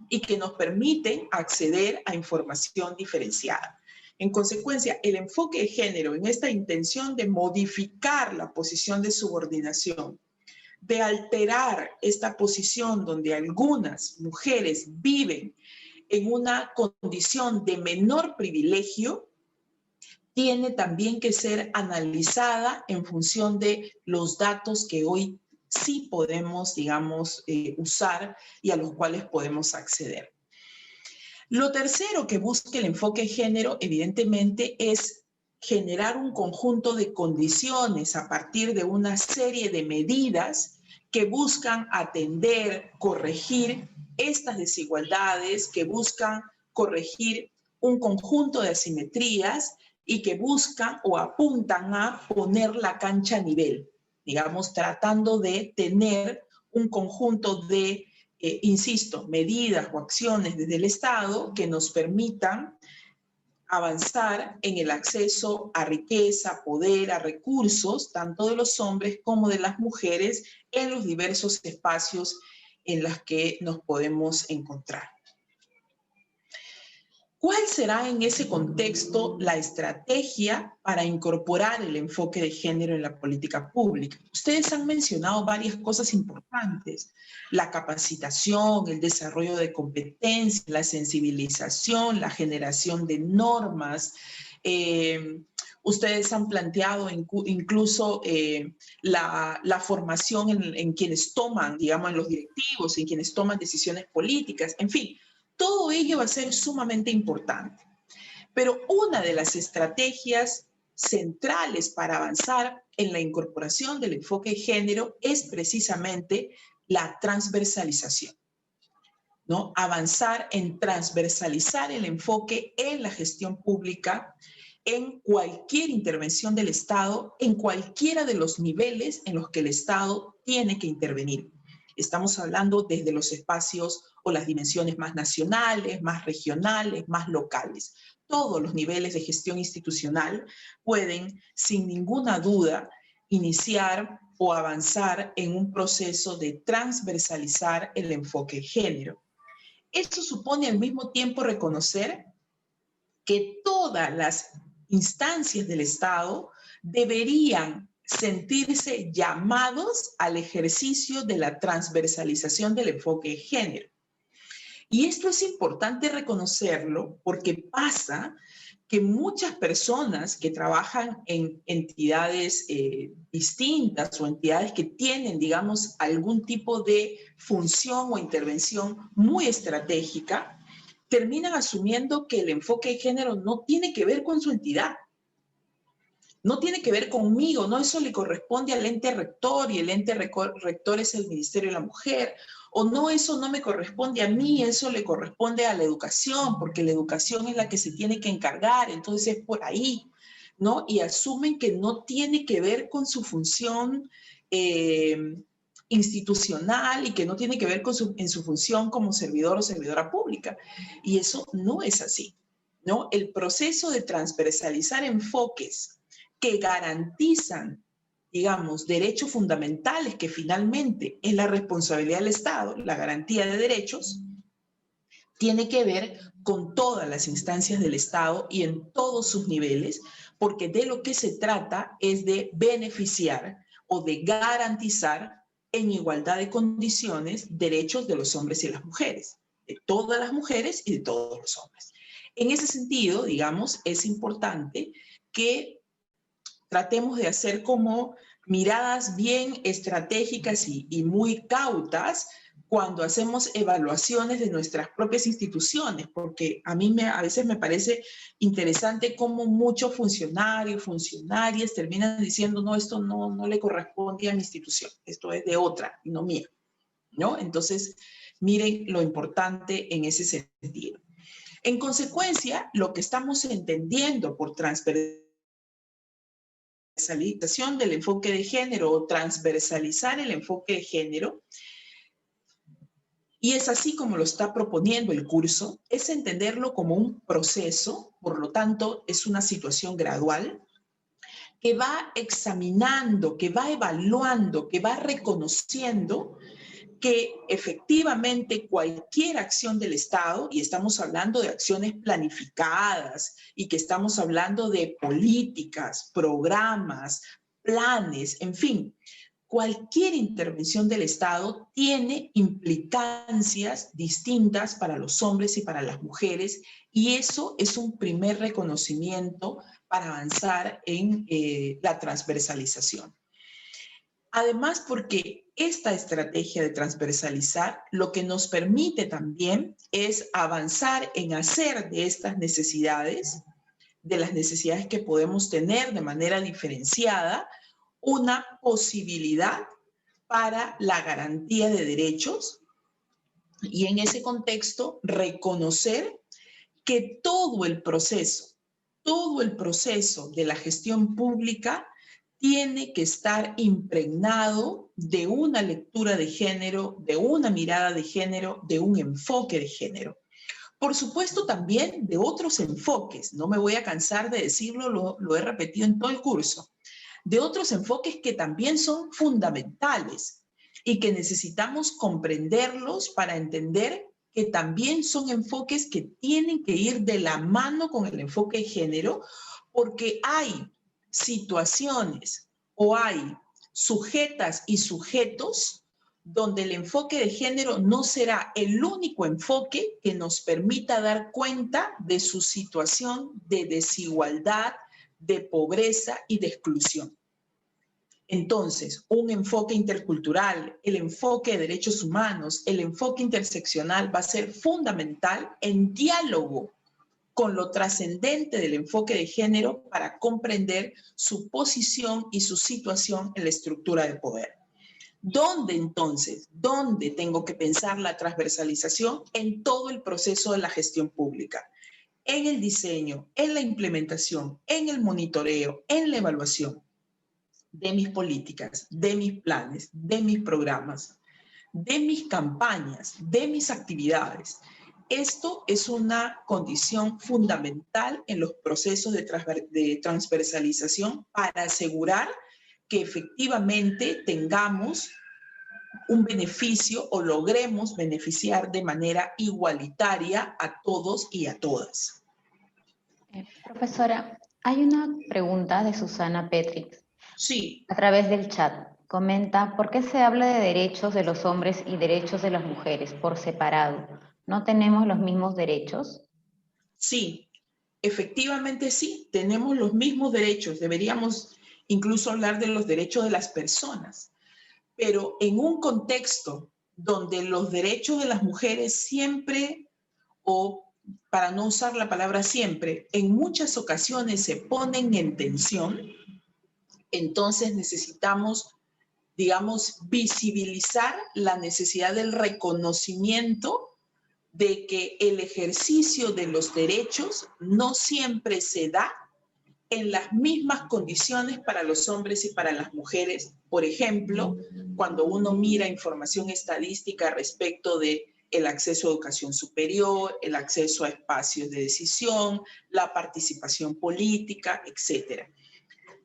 C: y que nos permiten acceder a información diferenciada. En consecuencia, el enfoque de género en esta intención de modificar la posición de subordinación, de alterar esta posición donde algunas mujeres viven en una condición de menor privilegio, tiene también que ser analizada en función de los datos que hoy sí podemos, digamos, usar y a los cuales podemos acceder. Lo tercero que busca el enfoque de género, evidentemente, es generar un conjunto de condiciones a partir de una serie de medidas que buscan atender, corregir estas desigualdades, que buscan corregir un conjunto de asimetrías y que buscan o apuntan a poner la cancha a nivel, digamos, tratando de tener un conjunto de, insisto, medidas o acciones desde el Estado que nos permitan avanzar en el acceso a riqueza, poder, a recursos, tanto de los hombres como de las mujeres, en los diversos espacios en los que nos podemos encontrar. ¿Cuál será en ese contexto la estrategia para incorporar el enfoque de género en la política pública? Ustedes han mencionado varias cosas importantes: la capacitación, el desarrollo de competencias, la sensibilización, la generación de normas. Ustedes han planteado incluso la formación en quienes toman, digamos, en los directivos, en quienes toman decisiones políticas, en fin. Todo ello va a ser sumamente importante. Pero una de las estrategias centrales para avanzar en la incorporación del enfoque de género es precisamente la transversalización, ¿no? Avanzar en transversalizar el enfoque en la gestión pública, en cualquier intervención del Estado, en cualquiera de los niveles en los que el Estado tiene que intervenir. Estamos hablando desde los espacios o las dimensiones más nacionales, más regionales, más locales. Todos los niveles de gestión institucional pueden, sin ninguna duda, iniciar o avanzar en un proceso de transversalizar el enfoque de género. Esto supone al mismo tiempo reconocer que todas las instancias del Estado deberían sentirse llamados al ejercicio de la transversalización del enfoque de género. Y esto es importante reconocerlo porque pasa que muchas personas que trabajan en entidades distintas o entidades que tienen, digamos, algún tipo de función o intervención muy estratégica, terminan asumiendo que el enfoque de género no tiene que ver con su entidad. No tiene que ver conmigo, no, eso le corresponde al ente rector y el ente rector es el Ministerio de la Mujer, o no, eso no me corresponde a mí, eso le corresponde a la educación, porque la educación es la que se tiene que encargar, entonces es por ahí, ¿no? Y asumen que no tiene que ver con su función institucional y que no tiene que ver con en su función como servidor o servidora pública. Y eso no es así, ¿no? El proceso de transversalizar enfoques que garantizan, digamos, derechos fundamentales, que finalmente es la responsabilidad del Estado, la garantía de derechos, tiene que ver con todas las instancias del Estado y en todos sus niveles, porque de lo que se trata es de beneficiar o de garantizar en igualdad de condiciones derechos de los hombres y las mujeres, de todas las mujeres y de todos los hombres. En ese sentido, digamos, es importante que tratemos de hacer como miradas bien estratégicas y muy cautas cuando hacemos evaluaciones de nuestras propias instituciones, porque a mí a veces me parece interesante cómo muchos funcionarios, funcionarias terminan diciendo, no, esto no le corresponde a mi institución, esto es de otra y no mía, ¿no? Entonces, miren lo importante en ese sentido. En consecuencia, lo que estamos entendiendo por transversalización del enfoque de género o transversalizar el enfoque de género, y es así como lo está proponiendo el curso, es entenderlo como un proceso, por lo tanto es una situación gradual, que va examinando, que va evaluando, que va reconociendo que efectivamente cualquier acción del Estado, y estamos hablando de acciones planificadas, y que estamos hablando de políticas, programas, planes, en fin, cualquier intervención del Estado tiene implicancias distintas para los hombres y para las mujeres, y eso es un primer reconocimiento para avanzar en la transversalización. Además, porque esta estrategia de transversalizar lo que nos permite también es avanzar en hacer de estas necesidades, de las necesidades que podemos tener de manera diferenciada, una posibilidad para la garantía de derechos y en ese contexto reconocer que todo el proceso de la gestión pública tiene que estar impregnado de una lectura de género, de una mirada de género, de un enfoque de género. Por supuesto también de otros enfoques, no me voy a cansar de decirlo, lo he repetido en todo el curso, de otros enfoques que también son fundamentales y que necesitamos comprenderlos para entender que también son enfoques que tienen que ir de la mano con el enfoque de género, porque hay situaciones o hay sujetas y sujetos donde el enfoque de género no será el único enfoque que nos permita dar cuenta de su situación de desigualdad, de pobreza y de exclusión. Entonces, un enfoque intercultural, el enfoque de derechos humanos, el enfoque interseccional va a ser fundamental en diálogo con lo trascendente del enfoque de género para comprender su posición y su situación en la estructura de poder. ¿Dónde entonces? ¿Dónde tengo que pensar la transversalización? En todo el proceso de la gestión pública, en el diseño, en la implementación, en el monitoreo, en la evaluación de mis políticas, de mis planes, de mis programas, de mis campañas, de mis actividades. Esto es una condición fundamental en los procesos de transversalización para asegurar que efectivamente tengamos un beneficio o logremos beneficiar de manera igualitaria a todos y a todas.
A: Profesora, Hay una pregunta de Susana Petrix
C: Sí,
A: a través del chat. Comenta, ¿por qué se habla de derechos de los hombres y derechos de las mujeres por separado? ¿No tenemos los mismos derechos?
C: sí, efectivamente sí, tenemos los mismos derechos. Deberíamos incluso hablar de los derechos de las personas, pero en un contexto donde los derechos de las mujeres siempre, o para no usar la palabra siempre, en muchas ocasiones se ponen en tensión, entonces necesitamos, digamos, visibilizar la necesidad del reconocimiento de que el ejercicio de los derechos no siempre se da en las mismas condiciones para los hombres y para las mujeres. Por ejemplo, cuando uno mira información estadística respecto de el acceso a educación superior, el acceso a espacios de decisión, la participación política, etc.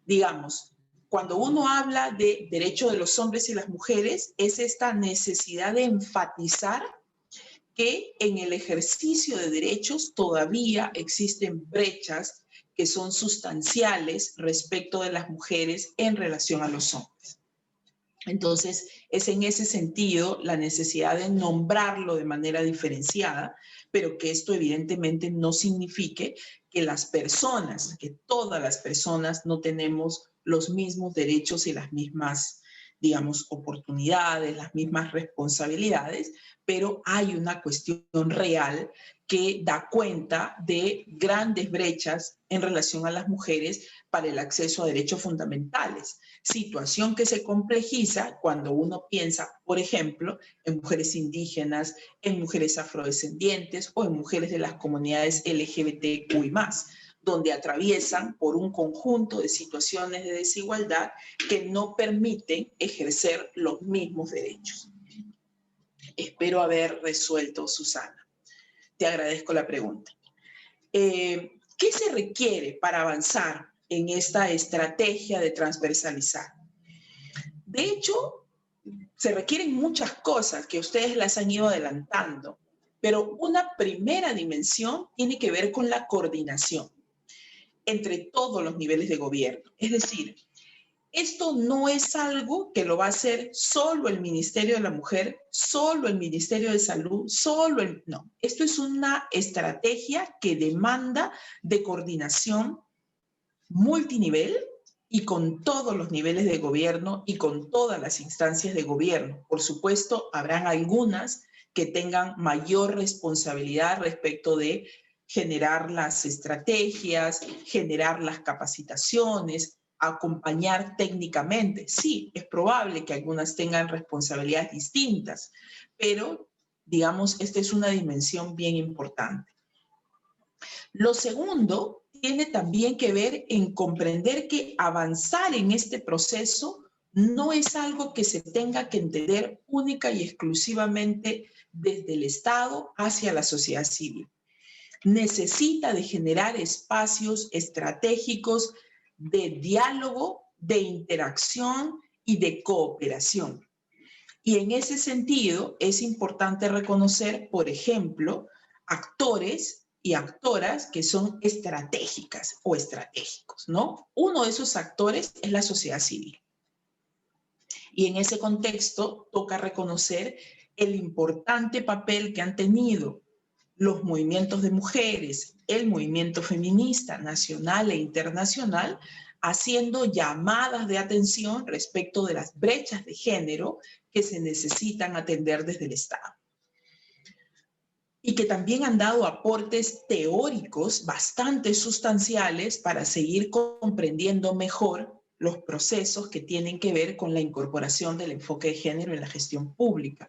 C: Digamos, cuando uno habla de derechos de los hombres y las mujeres, es esta necesidad de enfatizar que en el ejercicio de derechos todavía existen brechas que son sustanciales respecto de las mujeres en relación a los hombres. Entonces, es en ese sentido la necesidad de nombrarlo de manera diferenciada, pero que esto evidentemente no signifique que las personas, que todas las personas no tenemos los mismos derechos y las mismas, digamos, oportunidades, las mismas responsabilidades, pero hay una cuestión real que da cuenta de grandes brechas en relación a las mujeres para el acceso a derechos fundamentales. Situación que se complejiza cuando uno piensa, por ejemplo, en mujeres indígenas, en mujeres afrodescendientes o en mujeres de las comunidades LGBTQI+, donde atraviesan por un conjunto de situaciones de desigualdad que no permiten ejercer los mismos derechos. Espero haber resuelto, Susana. Te agradezco la pregunta. ¿Qué se requiere para avanzar en esta estrategia de transversalizar? De hecho, se requieren muchas cosas que ustedes las han ido adelantando, pero una primera dimensión tiene que ver con la coordinación entre todos los niveles de gobierno. Es decir, esto no es algo que lo va a hacer solo el Ministerio de la Mujer, solo el Ministerio de Salud, no. Esto es una estrategia que demanda de coordinación multinivel y con todos los niveles de gobierno y con todas las instancias de gobierno. Por supuesto, habrán algunas que tengan mayor responsabilidad respecto de generar las estrategias, generar las capacitaciones, acompañar técnicamente. Sí, es probable que algunas tengan responsabilidades distintas, pero, digamos, esta es una dimensión bien importante. Lo segundo tiene también que ver en comprender que avanzar en este proceso no es algo que se tenga que entender única y exclusivamente desde el Estado hacia la sociedad civil. Necesita de generar espacios estratégicos de diálogo, de interacción y de cooperación. Y en ese sentido es importante reconocer, por ejemplo, actores y actoras que son estratégicas o estratégicos, ¿no? Uno de esos actores es la sociedad civil. Y en ese contexto toca reconocer el importante papel que han tenido los movimientos de mujeres, el movimiento feminista nacional e internacional, haciendo llamadas de atención respecto de las brechas de género que se necesitan atender desde el Estado. Y que también han dado aportes teóricos bastante sustanciales para seguir comprendiendo mejor los procesos que tienen que ver con la incorporación del enfoque de género en la gestión pública.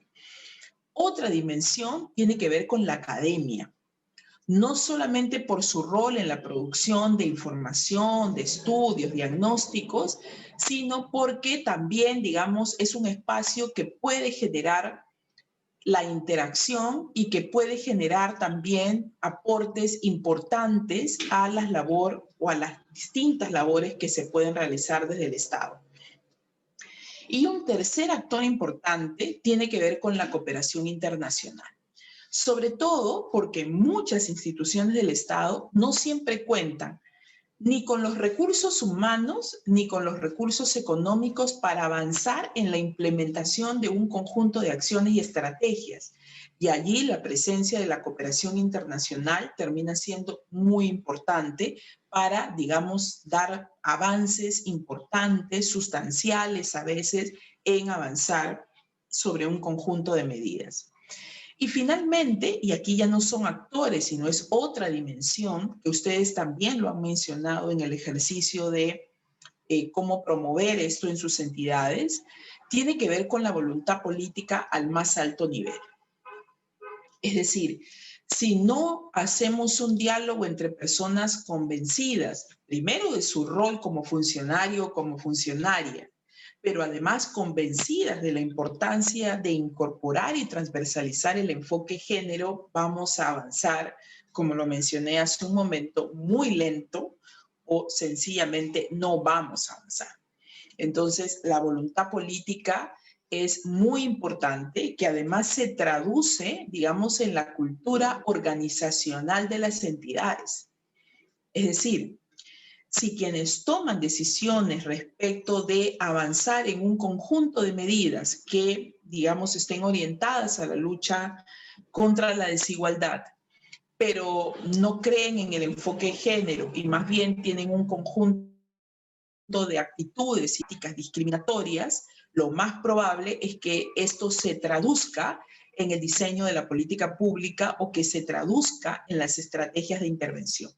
C: Otra dimensión tiene que ver con la academia, no solamente por su rol en la producción de información, de estudios, diagnósticos, sino porque también, digamos, es un espacio que puede generar la interacción y que puede generar también aportes importantes a la labor o a las distintas labores que se pueden realizar desde el Estado. Y un tercer actor importante tiene que ver con la cooperación internacional. Sobre todo porque muchas instituciones del Estado no siempre cuentan ni con los recursos humanos, ni con los recursos económicos para avanzar en la implementación de un conjunto de acciones y estrategias. Y allí la presencia de la cooperación internacional termina siendo muy importante para, digamos, dar avances importantes, sustanciales a veces, en avanzar sobre un conjunto de medidas. Y finalmente, y aquí ya no son actores, sino es otra dimensión, que ustedes también lo han mencionado en el ejercicio de cómo promover esto en sus entidades, tiene que ver con la voluntad política al más alto nivel. Es decir, si no hacemos un diálogo entre personas convencidas, primero de su rol como funcionario o como funcionaria, pero además convencidas de la importancia de incorporar y transversalizar el enfoque género, vamos a avanzar, como lo mencioné hace un momento, muy lento o sencillamente no vamos a avanzar. Entonces, la voluntad política es muy importante, que además se traduce, digamos, en la cultura organizacional de las entidades. Es decir, si quienes toman decisiones respecto de avanzar en un conjunto de medidas que, digamos, estén orientadas a la lucha contra la desigualdad, pero no creen en el enfoque de género y más bien tienen un conjunto de actitudes y éticas discriminatorias, lo más probable es que esto se traduzca en el diseño de la política pública o que se traduzca en las estrategias de intervención.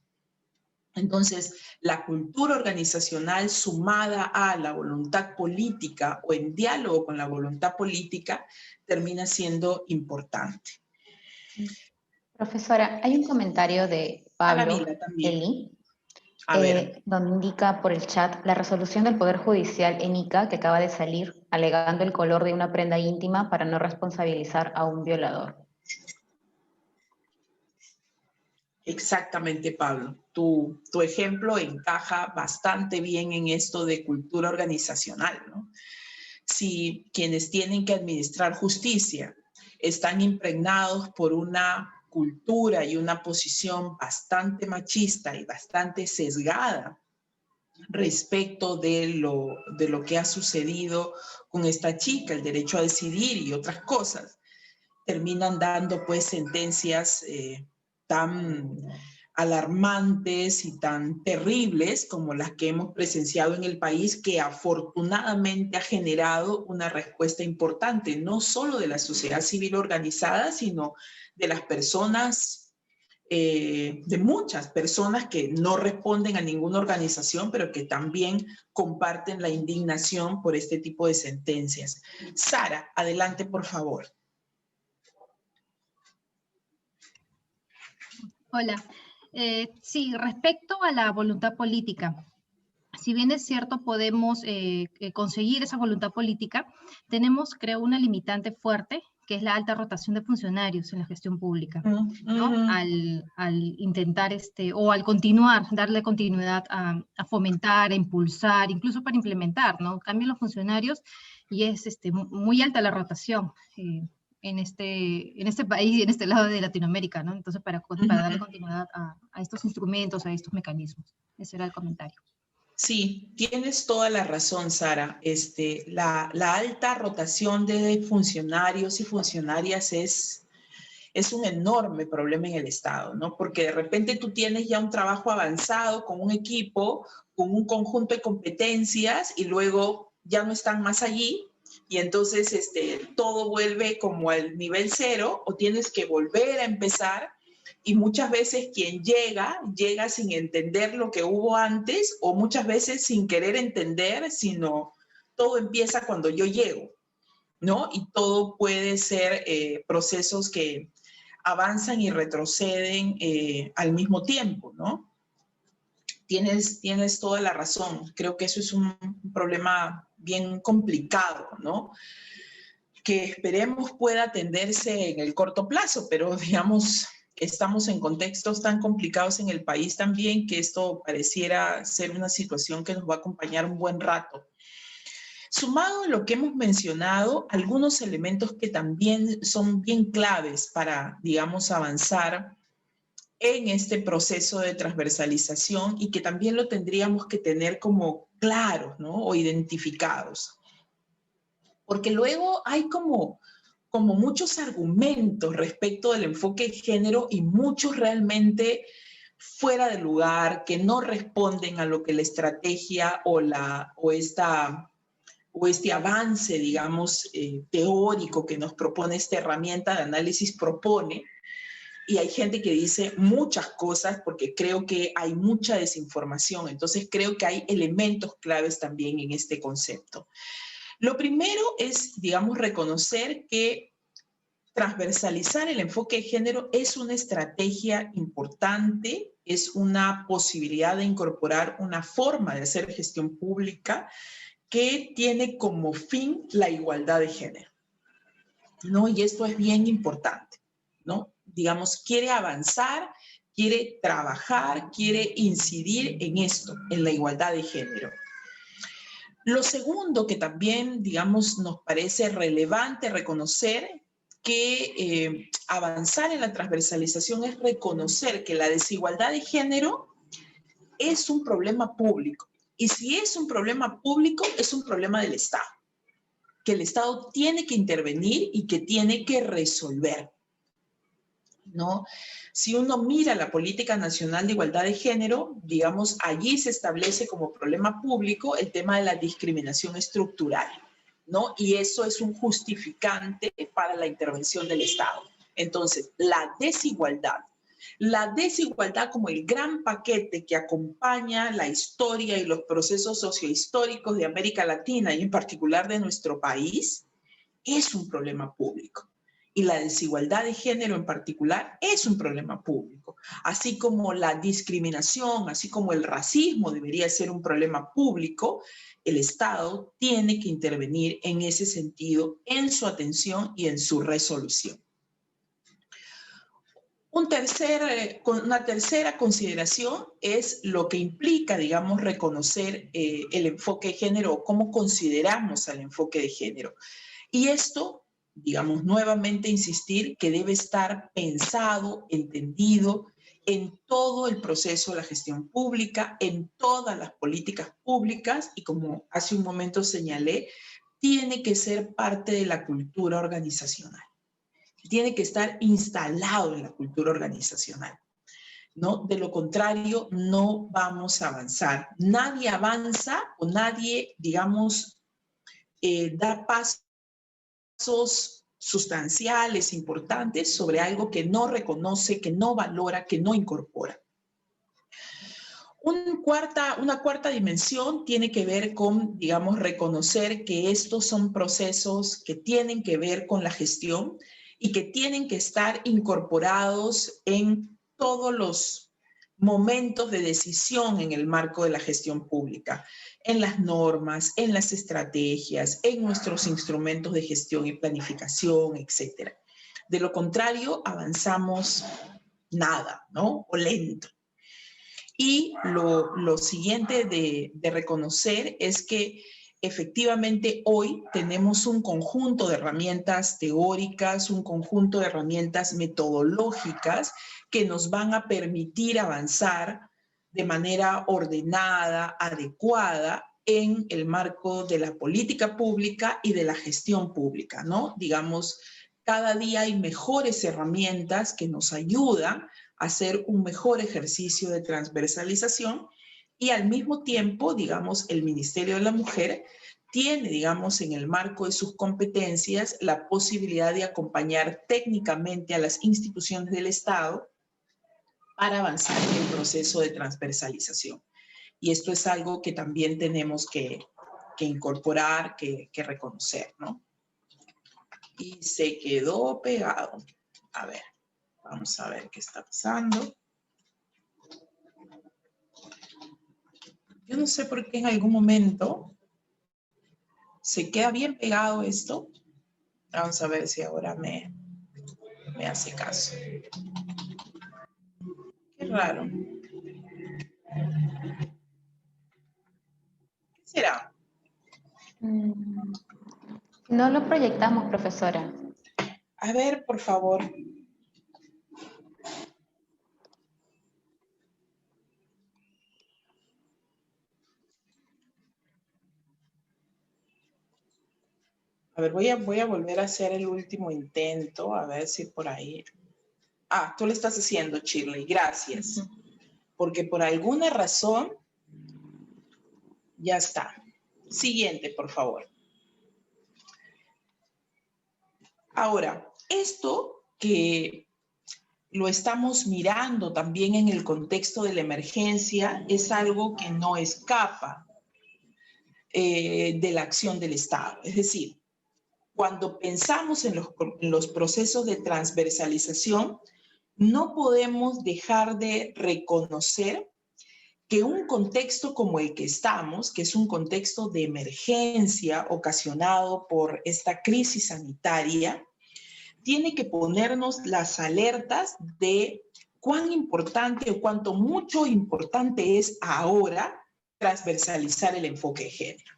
C: Entonces, la cultura organizacional sumada a la voluntad política o en diálogo con la voluntad política termina siendo importante.
A: Profesora, hay un comentario de Pablo
C: Vila también.
A: Eli,
C: A ver.
A: donde indica por el chat la resolución del Poder Judicial en Ica que acaba de salir alegando el color de una prenda íntima para no responsabilizar a un violador.
C: Exactamente, Pablo. Tu ejemplo encaja bastante bien en esto de cultura organizacional, ¿no? Si quienes tienen que administrar justicia están impregnados por una cultura y una posición bastante machista y bastante sesgada respecto de lo que ha sucedido con esta chica, el derecho a decidir y otras cosas, terminan dando pues sentencias tan alarmantes y tan terribles como las que hemos presenciado en el país, que afortunadamente ha generado una respuesta importante, no solo de la sociedad civil organizada, sino de las personas, de muchas personas que no responden a ninguna organización, pero que también comparten la indignación por este tipo de sentencias. Sara, adelante, por favor.
J: Hola. Sí, respecto a la voluntad política, si bien es cierto podemos conseguir esa voluntad política, tenemos, creo, una limitante fuerte, que es la alta rotación de funcionarios en la gestión pública, ¿no? Al intentar, o al continuar, darle continuidad a fomentar, a impulsar, incluso para implementar, ¿no? Cambian los funcionarios y es muy alta la rotación. En este país y en este lado de Latinoamérica, ¿no? Entonces, para darle continuidad a estos instrumentos, a estos mecanismos. Ese era el comentario.
C: Sí, tienes toda la razón, Sara. La alta rotación de funcionarios y funcionarias es un enorme problema en el Estado, ¿no? Porque de repente tú tienes ya un trabajo avanzado con un equipo, con un conjunto de competencias y luego ya no están más allí. Y entonces todo vuelve como al nivel cero o tienes que volver a empezar y muchas veces quien llega sin entender lo que hubo antes o muchas veces sin querer entender, sino todo empieza cuando yo llego, ¿no? Y todo puede ser procesos que avanzan y retroceden al mismo tiempo, ¿no? Tienes toda la razón. Creo que eso es un problema bien complicado, ¿no? Que esperemos pueda atenderse en el corto plazo, pero digamos, estamos en contextos tan complicados en el país también que esto pareciera ser una situación que nos va a acompañar un buen rato. Sumado a lo que hemos mencionado, algunos elementos que también son bien claves para, digamos, avanzar en este proceso de transversalización y que también lo tendríamos que tener como claros, ¿no? O identificados. Porque luego hay como muchos argumentos respecto del enfoque de género y muchos realmente fuera de lugar, que no responden a lo que la estrategia o este avance, digamos, teórico que nos propone esta herramienta de análisis propone. Y hay gente que dice muchas cosas porque creo que hay mucha desinformación. Entonces creo que hay elementos claves también en este concepto. Lo primero es, digamos, reconocer que transversalizar el enfoque de género es una estrategia importante, es una posibilidad de incorporar una forma de hacer gestión pública que tiene como fin la igualdad de género, ¿no? Y esto es bien importante, ¿no? Digamos, quiere avanzar, quiere trabajar, quiere incidir en esto, en la igualdad de género. Lo segundo que también, digamos, nos parece relevante reconocer que avanzar en la transversalización es reconocer que la desigualdad de género es un problema público. Y si es un problema público, es un problema del Estado, que el Estado tiene que intervenir y que tiene que resolver, ¿no? Si uno mira la Política Nacional de Igualdad de Género, digamos, allí se establece como problema público el tema de la discriminación estructural, ¿no? Y eso es un justificante para la intervención del Estado. Entonces, la desigualdad como el gran paquete que acompaña la historia y los procesos sociohistóricos de América Latina y en particular de nuestro país, es un problema público. Y la desigualdad de género en particular es un problema público. Así como la discriminación, así como el racismo debería ser un problema público, el Estado tiene que intervenir en ese sentido, en su atención y en su resolución. Una tercera consideración es lo que implica, digamos, reconocer el enfoque de género o cómo consideramos al enfoque de género. Y esto, digamos, nuevamente insistir que debe estar pensado, entendido en todo el proceso de la gestión pública, en todas las políticas públicas y, como hace un momento señalé, tiene que ser parte de la cultura organizacional. Tiene que estar instalado en la cultura organizacional, ¿no? De lo contrario, no vamos a avanzar. Nadie avanza o nadie, digamos, da pasos sustanciales, importantes, sobre algo que no reconoce, que no valora, que no incorpora. Una cuarta dimensión tiene que ver con, digamos, reconocer que estos son procesos que tienen que ver con la gestión y que tienen que estar incorporados en todos los momentos de decisión en el marco de la gestión pública, en las normas, en las estrategias, en nuestros instrumentos de gestión y planificación, etc. De lo contrario, avanzamos nada, ¿no? O lento. Y lo siguiente de reconocer es que efectivamente hoy tenemos un conjunto de herramientas teóricas, un conjunto de herramientas metodológicas que nos van a permitir avanzar de manera ordenada, adecuada, en el marco de la política pública y de la gestión pública, ¿no? Digamos, cada día hay mejores herramientas que nos ayudan a hacer un mejor ejercicio de transversalización y al mismo tiempo, digamos, el Ministerio de la Mujer tiene, digamos, en el marco de sus competencias la posibilidad de acompañar técnicamente a las instituciones del Estado para avanzar en el proceso de transversalización. Y esto es algo que también tenemos que incorporar, que reconocer, ¿no? Y se quedó pegado. A ver, vamos a ver qué está pasando. Yo no sé por qué en algún momento se queda bien pegado esto. Vamos a ver si ahora me hace caso. Qué raro. ¿Qué será?
A: No lo proyectamos, profesora.
C: A ver, por favor. A ver, voy a volver a hacer el último intento, a ver si por ahí... Ah, tú lo estás haciendo, Shirley, gracias. Porque por alguna razón, ya está. Siguiente, por favor. Ahora, esto que lo estamos mirando también en el contexto de la emergencia es algo que no escapa de la acción del Estado. Es decir, cuando pensamos en los procesos de transversalización, no podemos dejar de reconocer que un contexto como el que estamos, que es un contexto de emergencia ocasionado por esta crisis sanitaria, tiene que ponernos las alertas de cuán importante o cuánto mucho importante es ahora transversalizar el enfoque de género.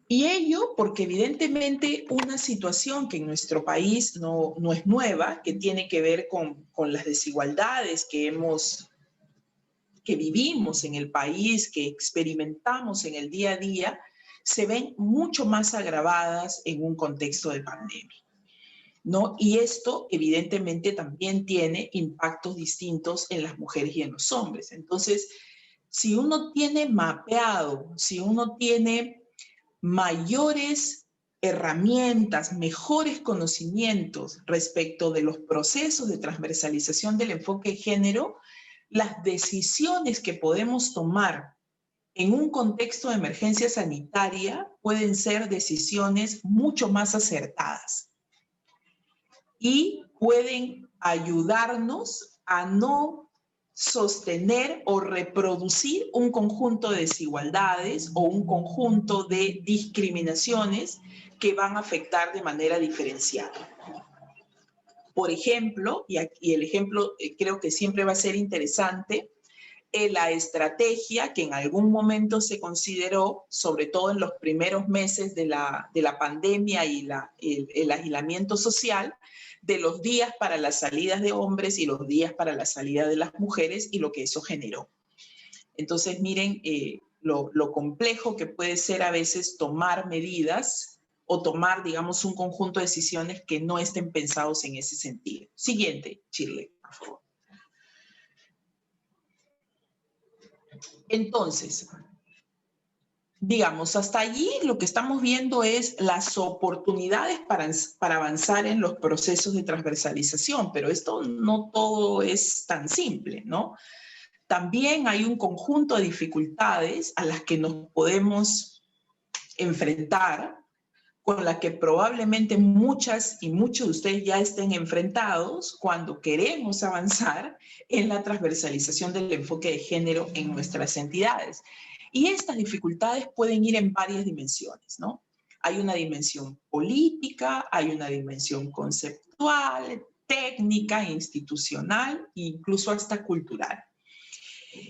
C: Y ello porque evidentemente una situación que en nuestro país no es nueva, que tiene que ver con las desigualdades que vivimos en el país, que experimentamos en el día a día, se ven mucho más agravadas en un contexto de pandemia, ¿no? Y esto evidentemente también tiene impactos distintos en las mujeres y en los hombres. Entonces, si uno tiene mapeado, si uno tiene mayores herramientas, mejores conocimientos respecto de los procesos de transversalización del enfoque de género, las decisiones que podemos tomar en un contexto de emergencia sanitaria pueden ser decisiones mucho más acertadas y pueden ayudarnos a no sostener o reproducir un conjunto de desigualdades o un conjunto de discriminaciones que van a afectar de manera diferenciada. Por ejemplo, y el ejemplo creo que siempre va a ser interesante, la estrategia que en algún momento se consideró, sobre todo en los primeros meses de la pandemia y el aislamiento social, de los días para las salidas de hombres y los días para la salida de las mujeres y lo que eso generó. Entonces, miren lo complejo que puede ser a veces tomar medidas o tomar, digamos, un conjunto de decisiones que no estén pensados en ese sentido. Siguiente, Shirley, por favor. Entonces, digamos, hasta allí lo que estamos viendo es las oportunidades para avanzar en los procesos de transversalización, pero esto no todo es tan simple, ¿no? También hay un conjunto de dificultades a las que nos podemos enfrentar, con las que probablemente muchas y muchos de ustedes ya estén enfrentados cuando queremos avanzar en la transversalización del enfoque de género en nuestras entidades. Y estas dificultades pueden ir en varias dimensiones, ¿no? Hay una dimensión política, hay una dimensión conceptual, técnica, institucional e incluso hasta cultural.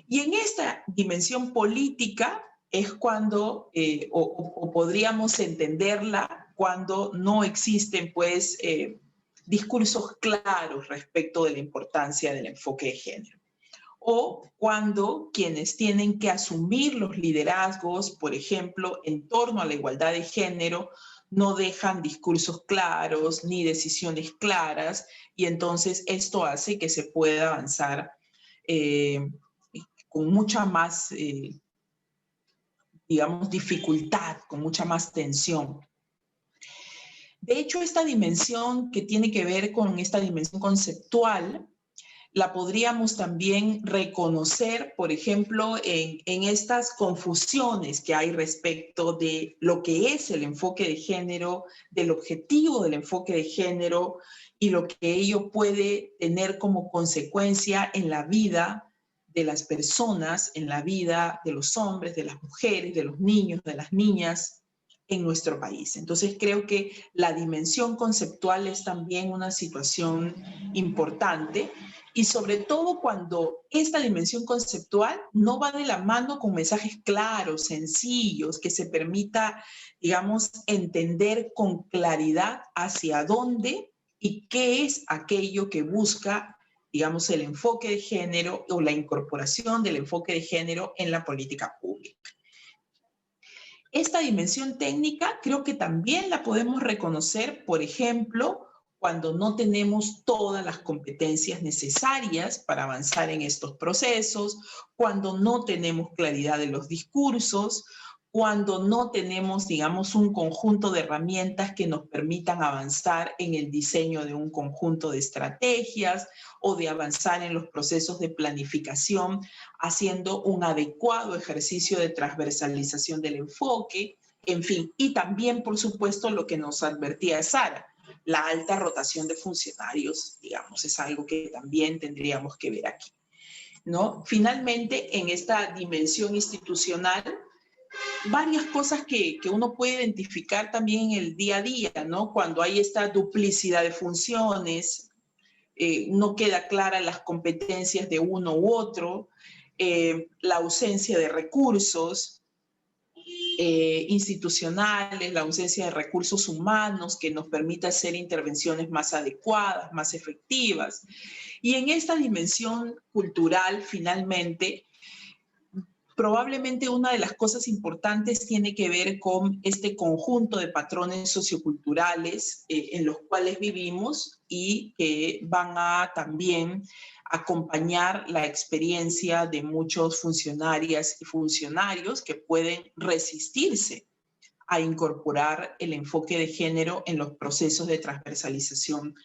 C: Y en esta dimensión política es cuando, o podríamos entenderla cuando no existen, pues, discursos claros respecto de la importancia del enfoque de género. O cuando quienes tienen que asumir los liderazgos, por ejemplo, en torno a la igualdad de género, no dejan discursos claros ni decisiones claras, y entonces esto hace que se pueda avanzar con mucha más, digamos, dificultad, con mucha más tensión. De hecho, esta dimensión que tiene que ver con esta dimensión conceptual, la podríamos también reconocer, por ejemplo, en estas confusiones que hay respecto de lo que es el enfoque de género, del objetivo del enfoque de género y lo que ello puede tener como consecuencia en la vida de las personas, en la vida de los hombres, de las mujeres, de los niños, de las niñas en nuestro país. Entonces creo que la dimensión conceptual es también una situación importante, y sobre todo cuando esta dimensión conceptual no va de la mano con mensajes claros, sencillos, que se permita, digamos, entender con claridad hacia dónde y qué es aquello que busca, digamos, el enfoque de género o la incorporación del enfoque de género en la política pública. esta dimensión técnica creo que también la podemos reconocer, por ejemplo, cuando no tenemos todas las competencias necesarias para avanzar en estos procesos, cuando no tenemos claridad de los discursos, cuando no tenemos, digamos, un conjunto de herramientas que nos permitan avanzar en el diseño de un conjunto de estrategias o de avanzar en los procesos de planificación, haciendo un adecuado ejercicio de transversalización del enfoque, en fin. Y también, por supuesto, lo que nos advertía Sara, la alta rotación de funcionarios, digamos, es algo que también tendríamos que ver aquí, ¿no? Finalmente, en esta dimensión institucional, varias cosas que uno puede identificar también en el día a día, ¿no? Cuando hay esta duplicidad de funciones, no queda clara las competencias de uno u otro, la ausencia de recursos institucionales, la ausencia de recursos humanos que nos permita hacer intervenciones más adecuadas, más efectivas. Y en esta dimensión cultural, finalmente, probablemente una de las cosas importantes tiene que ver con este conjunto de patrones socioculturales en los cuales vivimos y que van a también acompañar la experiencia de muchos funcionarias y funcionarios que pueden resistirse a incorporar el enfoque de género en los procesos de transversalización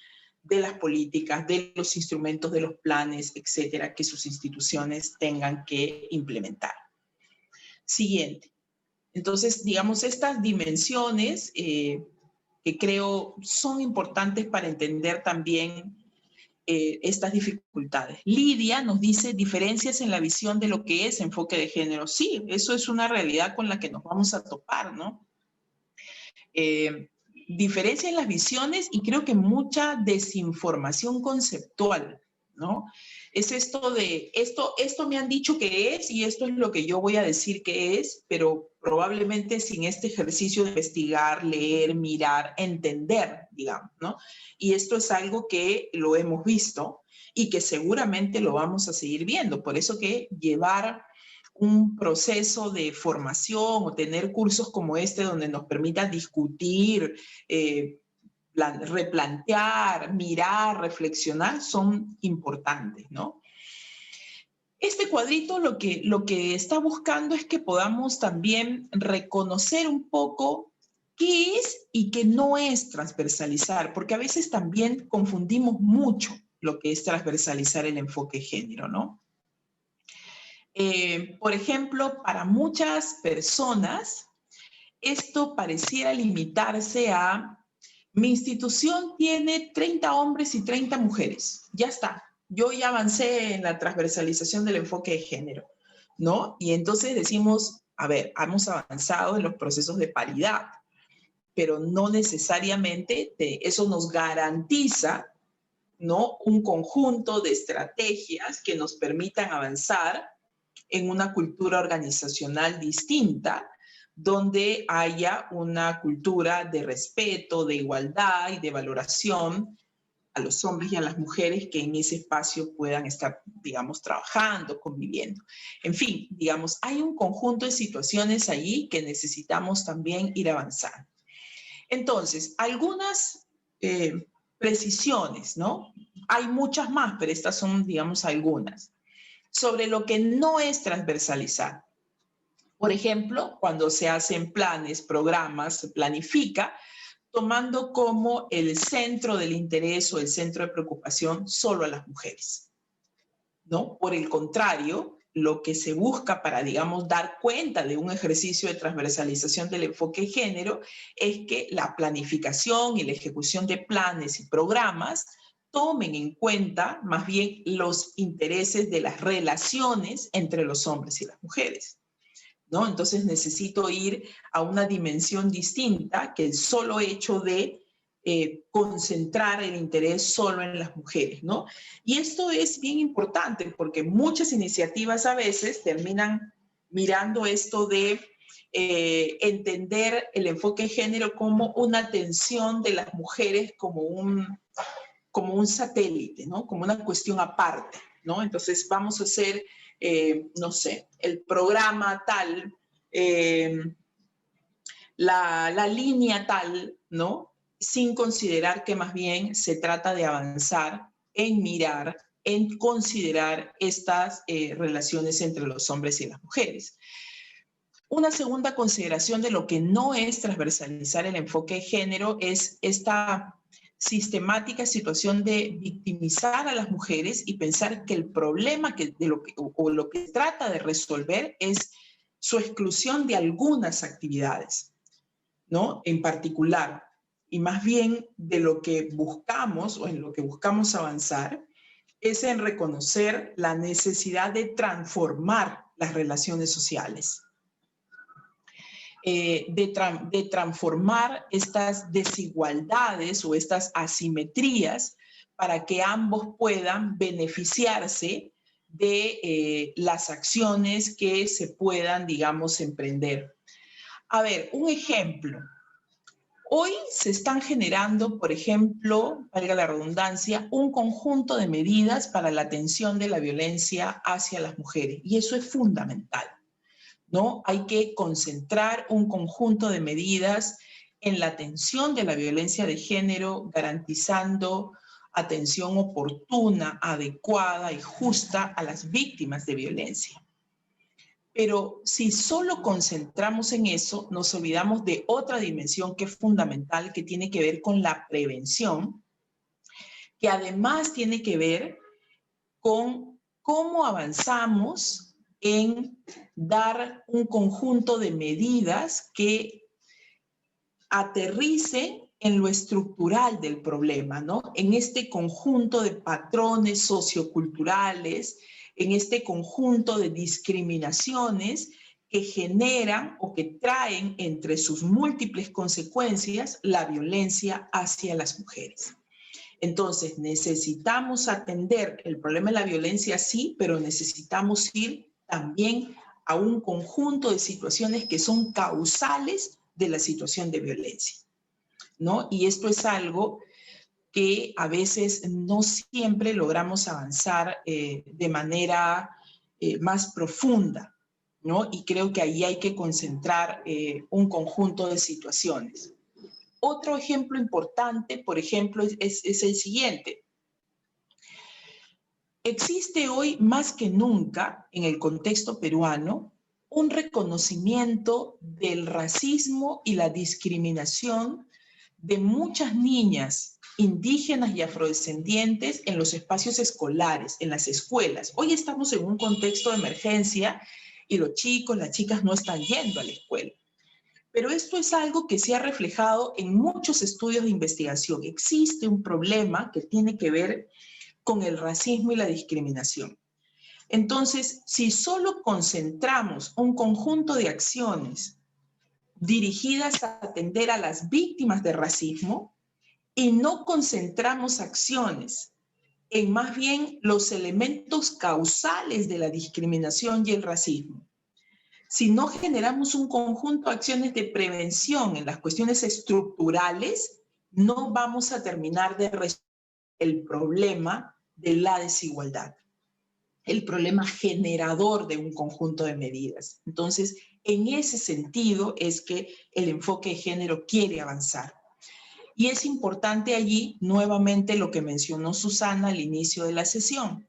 C: de las políticas, de los instrumentos, de los planes, etcétera, que sus instituciones tengan que implementar. Siguiente. Entonces, digamos, estas dimensiones que creo son importantes para entender también estas dificultades. Lidia nos dice diferencias en la visión de lo que es enfoque de género. Sí, eso es una realidad con la que nos vamos a topar, ¿no? Diferencia en las visiones y creo que mucha desinformación conceptual, ¿no? Es esto de, esto me han dicho que es y esto es lo que yo voy a decir que es, pero probablemente sin este ejercicio de investigar, leer, mirar, entender, digamos, ¿no? Y esto es algo que lo hemos visto y que seguramente lo vamos a seguir viendo. Por eso que llevar un proceso de formación o tener cursos como este donde nos permita discutir, replantear, mirar, reflexionar, son importantes, ¿no? Este cuadrito lo que está buscando es que podamos también reconocer un poco qué es y qué no es transversalizar, porque a veces también confundimos mucho lo que es transversalizar el enfoque de género, ¿no? Por ejemplo, para muchas personas, esto pareciera limitarse a mi institución tiene 30 hombres y 30 mujeres. Ya está. Yo ya avancé en la transversalización del enfoque de género, ¿no? Y entonces decimos, a ver, hemos avanzado en los procesos de paridad, pero no necesariamente eso nos garantiza, ¿no? Un conjunto de estrategias que nos permitan avanzar en una cultura organizacional distinta, donde haya una cultura de respeto, de igualdad y de valoración a los hombres y a las mujeres que en ese espacio puedan estar, digamos, trabajando, conviviendo. En fin, digamos, hay un conjunto de situaciones allí que necesitamos también ir avanzando. Entonces, algunas precisiones, ¿no? Hay muchas más, pero estas son, digamos, algunas. Sobre lo que no es transversalizar. Por ejemplo, cuando se hacen planes, programas, se planifica, tomando como el centro del interés o el centro de preocupación solo a las mujeres, ¿no? Por el contrario, lo que se busca para, digamos, dar cuenta de un ejercicio de transversalización del enfoque de género es que la planificación y la ejecución de planes y programas tomen en cuenta más bien los intereses de las relaciones entre los hombres y las mujeres, ¿no? Entonces necesito ir a una dimensión distinta que el solo hecho de concentrar el interés solo en las mujeres, ¿no? Y esto es bien importante porque muchas iniciativas a veces terminan mirando esto de entender el enfoque de género como una atención de las mujeres como un satélite, ¿no? Como una cuestión aparte, ¿no? Entonces vamos a hacer, no sé, el programa tal la línea tal, ¿no? Sin considerar que más bien se trata de avanzar en mirar, en considerar estas relaciones entre los hombres y las mujeres. Una segunda consideración de lo que no es transversalizar el enfoque de género es esta sistemática situación de victimizar a las mujeres y pensar que el problema lo que trata de resolver es su exclusión de algunas actividades, ¿no? En particular, y más bien de lo que buscamos o en lo que buscamos avanzar es en reconocer la necesidad de transformar las relaciones sociales. De transformar estas desigualdades o estas asimetrías para que ambos puedan beneficiarse de las acciones que se puedan, digamos, emprender. A ver, un ejemplo. Hoy se están generando, por ejemplo, valga la redundancia, un conjunto de medidas para la atención de la violencia hacia las mujeres, y eso es fundamental, ¿no? Hay que concentrar un conjunto de medidas en la atención de la violencia de género, garantizando atención oportuna, adecuada y justa a las víctimas de violencia. Pero si solo concentramos en eso, nos olvidamos de otra dimensión que es fundamental, que tiene que ver con la prevención, que además tiene que ver con cómo avanzamos en dar un conjunto de medidas que aterricen en lo estructural del problema, ¿no? En este conjunto de patrones socioculturales, en este conjunto de discriminaciones que generan o que traen entre sus múltiples consecuencias la violencia hacia las mujeres. Entonces, necesitamos atender el problema de la violencia, sí, pero necesitamos ir también a un conjunto de situaciones que son causales de la situación de violencia, ¿no? Y esto es algo que a veces no siempre logramos avanzar de manera más profunda, ¿no? Y creo que ahí hay que concentrar un conjunto de situaciones. Otro ejemplo importante, por ejemplo, es el siguiente. Existe hoy más que nunca, en el contexto peruano, un reconocimiento del racismo y la discriminación de muchas niñas indígenas y afrodescendientes en los espacios escolares, en las escuelas. Hoy estamos en un contexto de emergencia y los chicos, las chicas no están yendo a la escuela. Pero esto es algo que se ha reflejado en muchos estudios de investigación. Existe un problema que tiene que ver con el racismo y la discriminación. Entonces, si solo concentramos un conjunto de acciones dirigidas a atender a las víctimas de racismo y no concentramos acciones en más bien los elementos causales de la discriminación y el racismo, si no generamos un conjunto de acciones de prevención en las cuestiones estructurales, no vamos a terminar de resolver el problema de la desigualdad, el problema generador de un conjunto de medidas. Entonces, en ese sentido es que el enfoque de género quiere avanzar. Y es importante allí, nuevamente, lo que mencionó Susana al inicio de la sesión.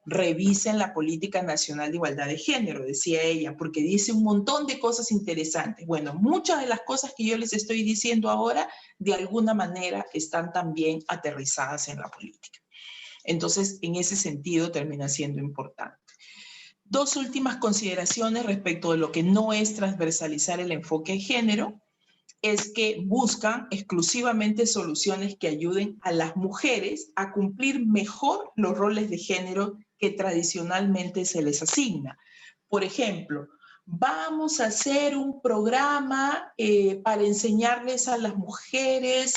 C: Revisen la Política Nacional de Igualdad de Género, decía ella, porque dice un montón de cosas interesantes. Bueno, muchas de las cosas que yo les estoy diciendo ahora, de alguna manera, están también aterrizadas en la política. Entonces, en ese sentido, termina siendo importante. Dos últimas consideraciones respecto de lo que no es transversalizar el enfoque de género, es que buscan exclusivamente soluciones que ayuden a las mujeres a cumplir mejor los roles de género que tradicionalmente se les asigna. Por ejemplo, vamos a hacer un programa para enseñarles a las mujeres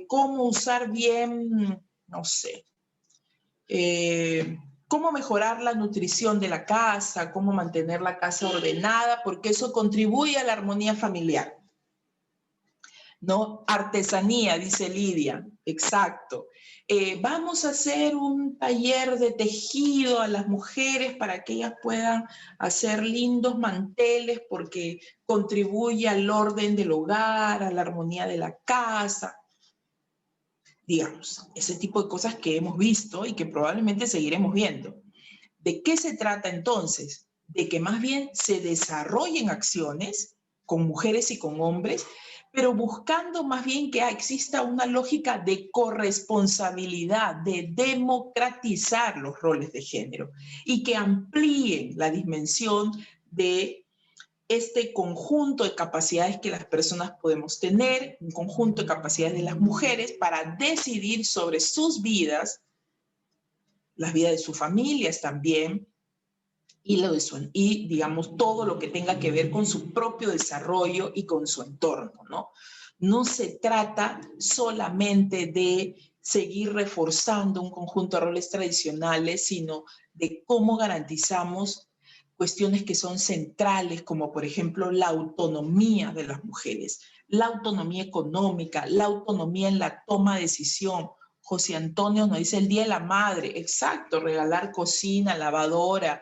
C: cómo usar bien, no sé, cómo mejorar la nutrición de la casa, cómo mantener la casa ordenada, porque eso contribuye a la armonía familiar. ¿no? Artesanía, dice Lidia, exacto. Vamos a hacer un taller de tejido a las mujeres para que ellas puedan hacer lindos manteles porque contribuye al orden del hogar, a la armonía de la casa. Digamos, ese tipo de cosas que hemos visto y que probablemente seguiremos viendo. ¿De qué se trata entonces? De que más bien se desarrollen acciones con mujeres y con hombres, pero buscando más bien que exista una lógica de corresponsabilidad, de democratizar los roles de género y que amplíen la dimensión de este conjunto de capacidades que las personas podemos tener, un conjunto de capacidades de las mujeres para decidir sobre sus vidas, las vidas de sus familias también, y digamos, todo lo que tenga que ver con su propio desarrollo y con su entorno, ¿no? No se trata solamente de seguir reforzando un conjunto de roles tradicionales, sino de cómo garantizamos cuestiones que son centrales, como por ejemplo la autonomía de las mujeres, la autonomía económica, la autonomía en la toma de decisión. José Antonio nos dice el Día de la Madre, exacto, regalar cocina, lavadora,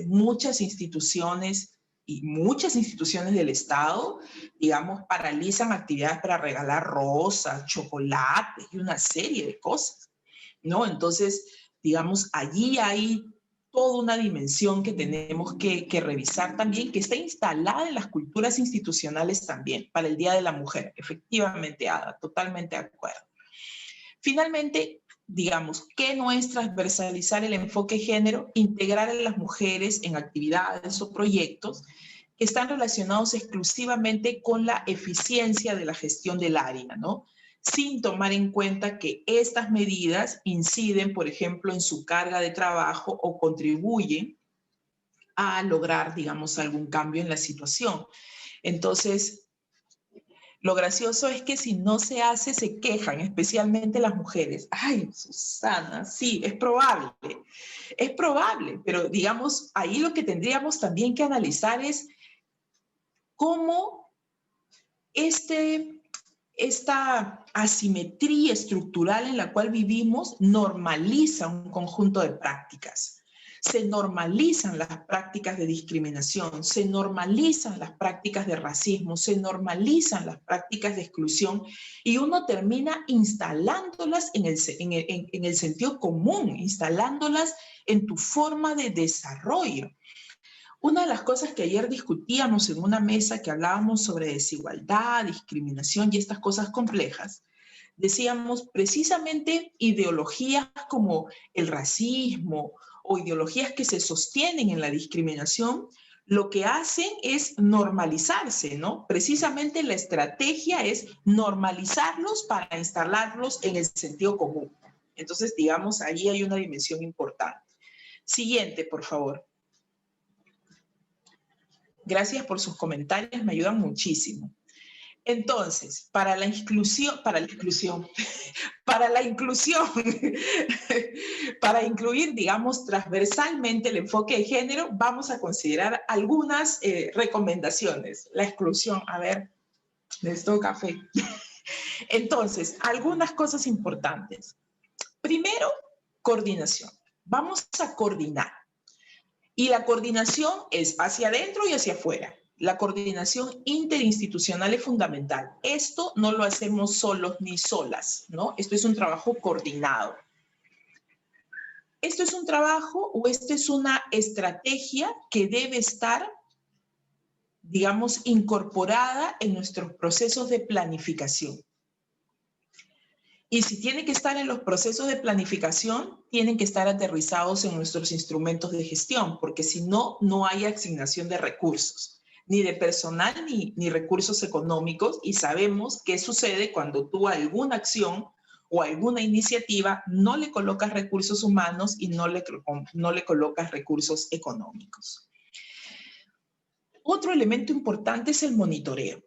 C: muchas instituciones y muchas instituciones del Estado, digamos, paralizan actividades para regalar rosas, chocolates y una serie de cosas, ¿no? Entonces, digamos, allí hay toda una dimensión que tenemos que revisar también, que está instalada en las culturas institucionales también, para el Día de la Mujer. Efectivamente, Ada, totalmente de acuerdo. Finalmente, digamos, ¿qué no es transversalizar el enfoque género? Integrar a las mujeres en actividades o proyectos que están relacionados exclusivamente con la eficiencia de la gestión del área, ¿no? Sin tomar en cuenta que estas medidas inciden, por ejemplo, en su carga de trabajo o contribuyen a lograr, digamos, algún cambio en la situación. Entonces, lo gracioso es que si no se hace, se quejan, especialmente las mujeres. Ay, Susana, sí, es probable, pero digamos, ahí lo que tendríamos también que analizar es cómo esta asimetría estructural en la cual vivimos normaliza un conjunto de prácticas. Se normalizan las prácticas de discriminación, se normalizan las prácticas de racismo, se normalizan las prácticas de exclusión y uno termina instalándolas en el sentido común, instalándolas en tu forma de desarrollo. Una de las cosas que ayer discutíamos en una mesa que hablábamos sobre desigualdad, discriminación y estas cosas complejas, decíamos precisamente ideologías como el racismo o ideologías que se sostienen en la discriminación, lo que hacen es normalizarse, ¿no? Precisamente la estrategia es normalizarlos para instalarlos en el sentido común. Entonces, digamos, ahí hay una dimensión importante. Siguiente, por favor. Gracias por sus comentarios, me ayudan muchísimo. Entonces, para la inclusión, para incluir, digamos, transversalmente el enfoque de género, vamos a considerar algunas recomendaciones. La exclusión, a ver, necesito café. Entonces, algunas cosas importantes. Primero, coordinación. Vamos a coordinar. Y la coordinación es hacia adentro y hacia afuera. La coordinación interinstitucional es fundamental. Esto no lo hacemos solos ni solas, ¿no? Esto es un trabajo coordinado. Esto es un trabajo o esto es una estrategia que debe estar, digamos, incorporada en nuestros procesos de planificación. Y si tiene que estar en los procesos de planificación, tienen que estar aterrizados en nuestros instrumentos de gestión, porque si no, no hay asignación de recursos, ni de personal ni recursos económicos, y sabemos qué sucede cuando tú a alguna acción o alguna iniciativa no le colocas recursos humanos y no le colocas recursos económicos. Otro elemento importante es el monitoreo.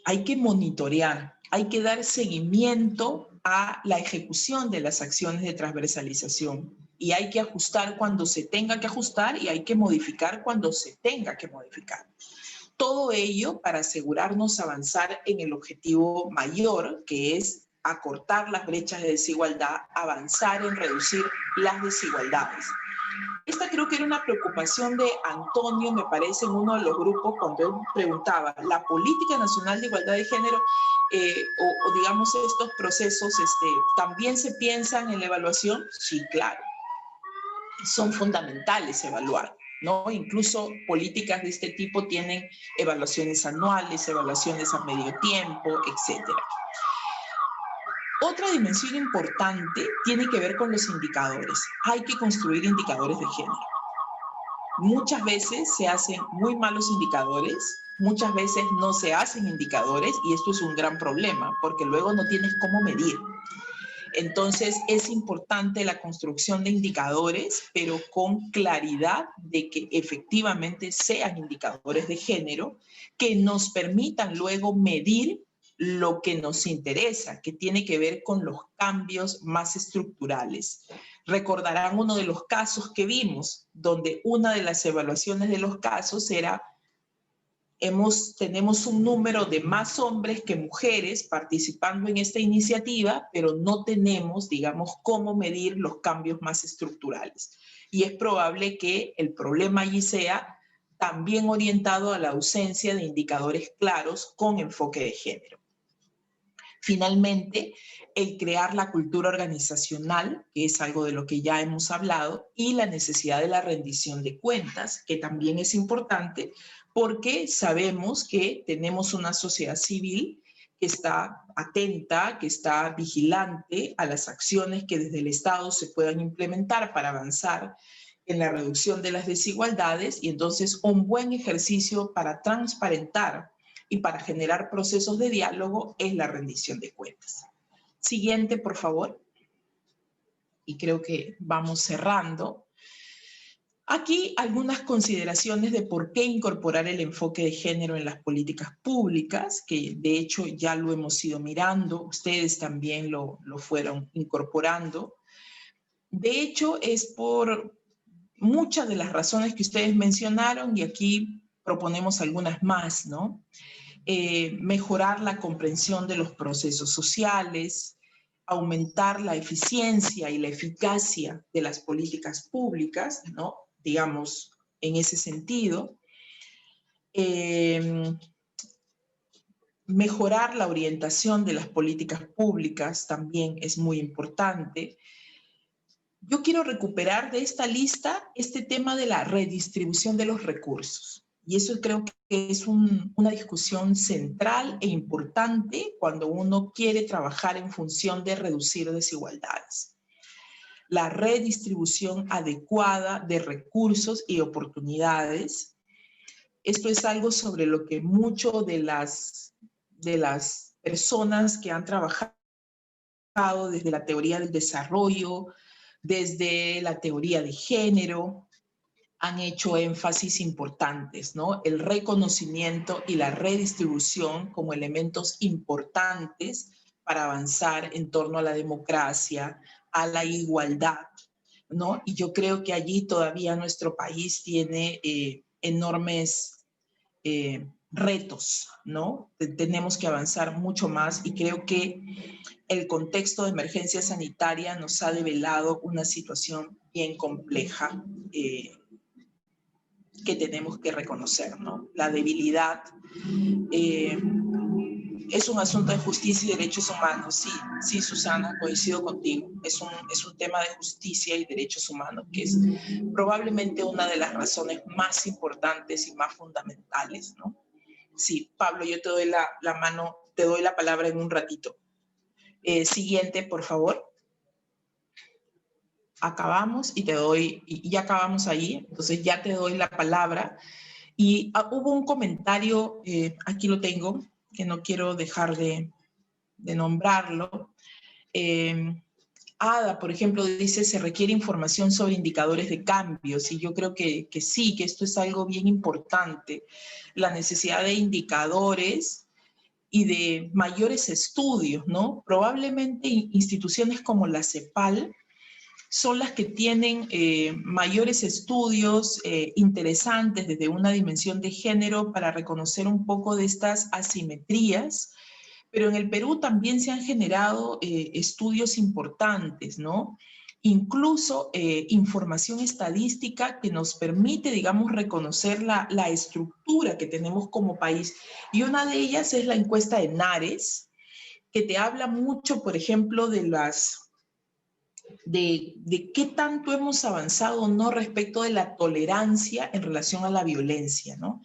C: Hay que monitorear, hay que dar seguimiento a la ejecución de las acciones de transversalización y hay que ajustar cuando se tenga que ajustar y hay que modificar cuando se tenga que modificar. Todo ello para asegurarnos avanzar en el objetivo mayor, que es acortar las brechas de desigualdad, avanzar en reducir las desigualdades. Esta creo que era una preocupación de Antonio, me parece, en uno de los grupos, cuando él preguntaba, ¿la Política Nacional de Igualdad de Género o digamos estos procesos también se piensan en la evaluación? Sí, claro. Son fundamentales evaluar, ¿no? Incluso políticas de este tipo tienen evaluaciones anuales, evaluaciones a medio tiempo, etc. Otra dimensión importante tiene que ver con los indicadores. Hay que construir indicadores de género. Muchas veces se hacen muy malos indicadores, muchas veces no se hacen indicadores y esto es un gran problema porque luego no tienes cómo medir. Entonces es importante la construcción de indicadores, pero con claridad de que efectivamente sean indicadores de género que nos permitan luego medir lo que nos interesa, que tiene que ver con los cambios más estructurales. Recordarán uno de los casos que vimos, donde una de las evaluaciones de los casos era tenemos un número de más hombres que mujeres participando en esta iniciativa, pero no tenemos, digamos, cómo medir los cambios más estructurales. Y es probable que el problema allí sea también orientado a la ausencia de indicadores claros con enfoque de género. Finalmente, el crear la cultura organizacional, que es algo de lo que ya hemos hablado, y la necesidad de la rendición de cuentas, que también es importante, porque sabemos que tenemos una sociedad civil que está atenta, que está vigilante a las acciones que desde el Estado se puedan implementar para avanzar en la reducción de las desigualdades, y entonces un buen ejercicio para transparentar y para generar procesos de diálogo es la rendición de cuentas. Siguiente, por favor. Y creo que vamos cerrando. Aquí algunas consideraciones de por qué incorporar el enfoque de género en las políticas públicas, que de hecho ya lo hemos ido mirando, ustedes también lo fueron incorporando. De hecho, es por muchas de las razones que ustedes mencionaron y aquí proponemos algunas más, ¿no? Mejorar la comprensión de los procesos sociales, aumentar la eficiencia y la eficacia de las políticas públicas, ¿no? Digamos, en ese sentido. Mejorar la orientación de las políticas públicas también es muy importante. Yo quiero recuperar de esta lista este tema de la redistribución de los recursos. Y eso creo que es una discusión central e importante cuando uno quiere trabajar en función de reducir desigualdades. La redistribución adecuada de recursos y oportunidades. Esto es algo sobre lo que muchas de las personas que han trabajado desde la teoría del desarrollo, desde la teoría de género, han hecho énfasis importantes, ¿no? El reconocimiento y la redistribución como elementos importantes para avanzar en torno a la democracia, a la igualdad, ¿no? Y yo creo que allí todavía nuestro país tiene enormes retos, ¿no? Tenemos que avanzar mucho más y creo que el contexto de emergencia sanitaria nos ha develado una situación bien compleja que tenemos que reconocer, ¿no? La debilidad es un asunto de justicia y derechos humanos. Sí, sí, Susana, coincido contigo. Es un tema de justicia y derechos humanos que es probablemente una de las razones más importantes y más fundamentales, ¿no? Sí, Pablo, yo te doy la mano, te doy la palabra en un ratito. Siguiente, por favor. Acabamos y ya acabamos ahí, entonces ya te doy la palabra. Y hubo un comentario, aquí lo tengo, que no quiero dejar de nombrarlo. Ada, por ejemplo, dice, se requiere información sobre indicadores de cambios, y yo creo que sí, que esto es algo bien importante. La necesidad de indicadores y de mayores estudios, ¿no? Probablemente instituciones como la CEPAL son las que tienen mayores estudios interesantes desde una dimensión de género para reconocer un poco de estas asimetrías, pero en el Perú también se han generado estudios importantes, ¿no? Incluso información estadística que nos permite, digamos, reconocer la estructura que tenemos como país. Y una de ellas es la encuesta de NARES, que te habla mucho, por ejemplo, de qué tanto hemos avanzado o no respecto de la tolerancia en relación a la violencia, ¿no?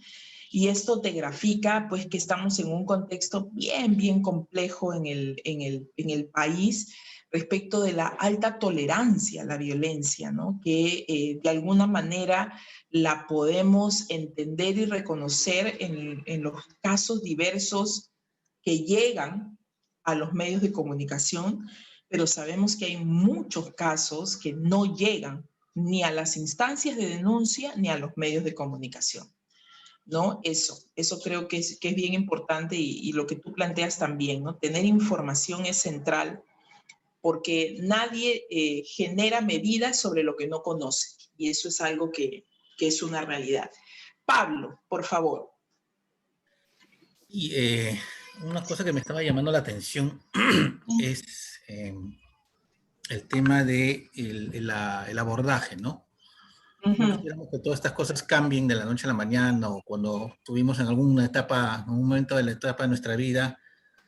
C: Y esto te grafica, pues, que estamos en un contexto bien complejo en el país respecto de la alta tolerancia a la violencia, ¿no? Que de alguna manera la podemos entender y reconocer en los casos diversos que llegan a los medios de comunicación, pero sabemos que hay muchos casos que no llegan ni a las instancias de denuncia ni a los medios de comunicación, ¿no? Eso creo que es bien importante y lo que tú planteas también, ¿no? Tener información es central porque nadie genera medidas sobre lo que no conoce y eso es algo que es una realidad. Pablo, por favor.
F: Y una cosa que me estaba llamando la atención es el tema de el abordaje, ¿no? No quisiéramos que todas estas cosas cambien de la noche a la mañana o cuando tuvimos en alguna etapa, en un momento de la etapa de nuestra vida,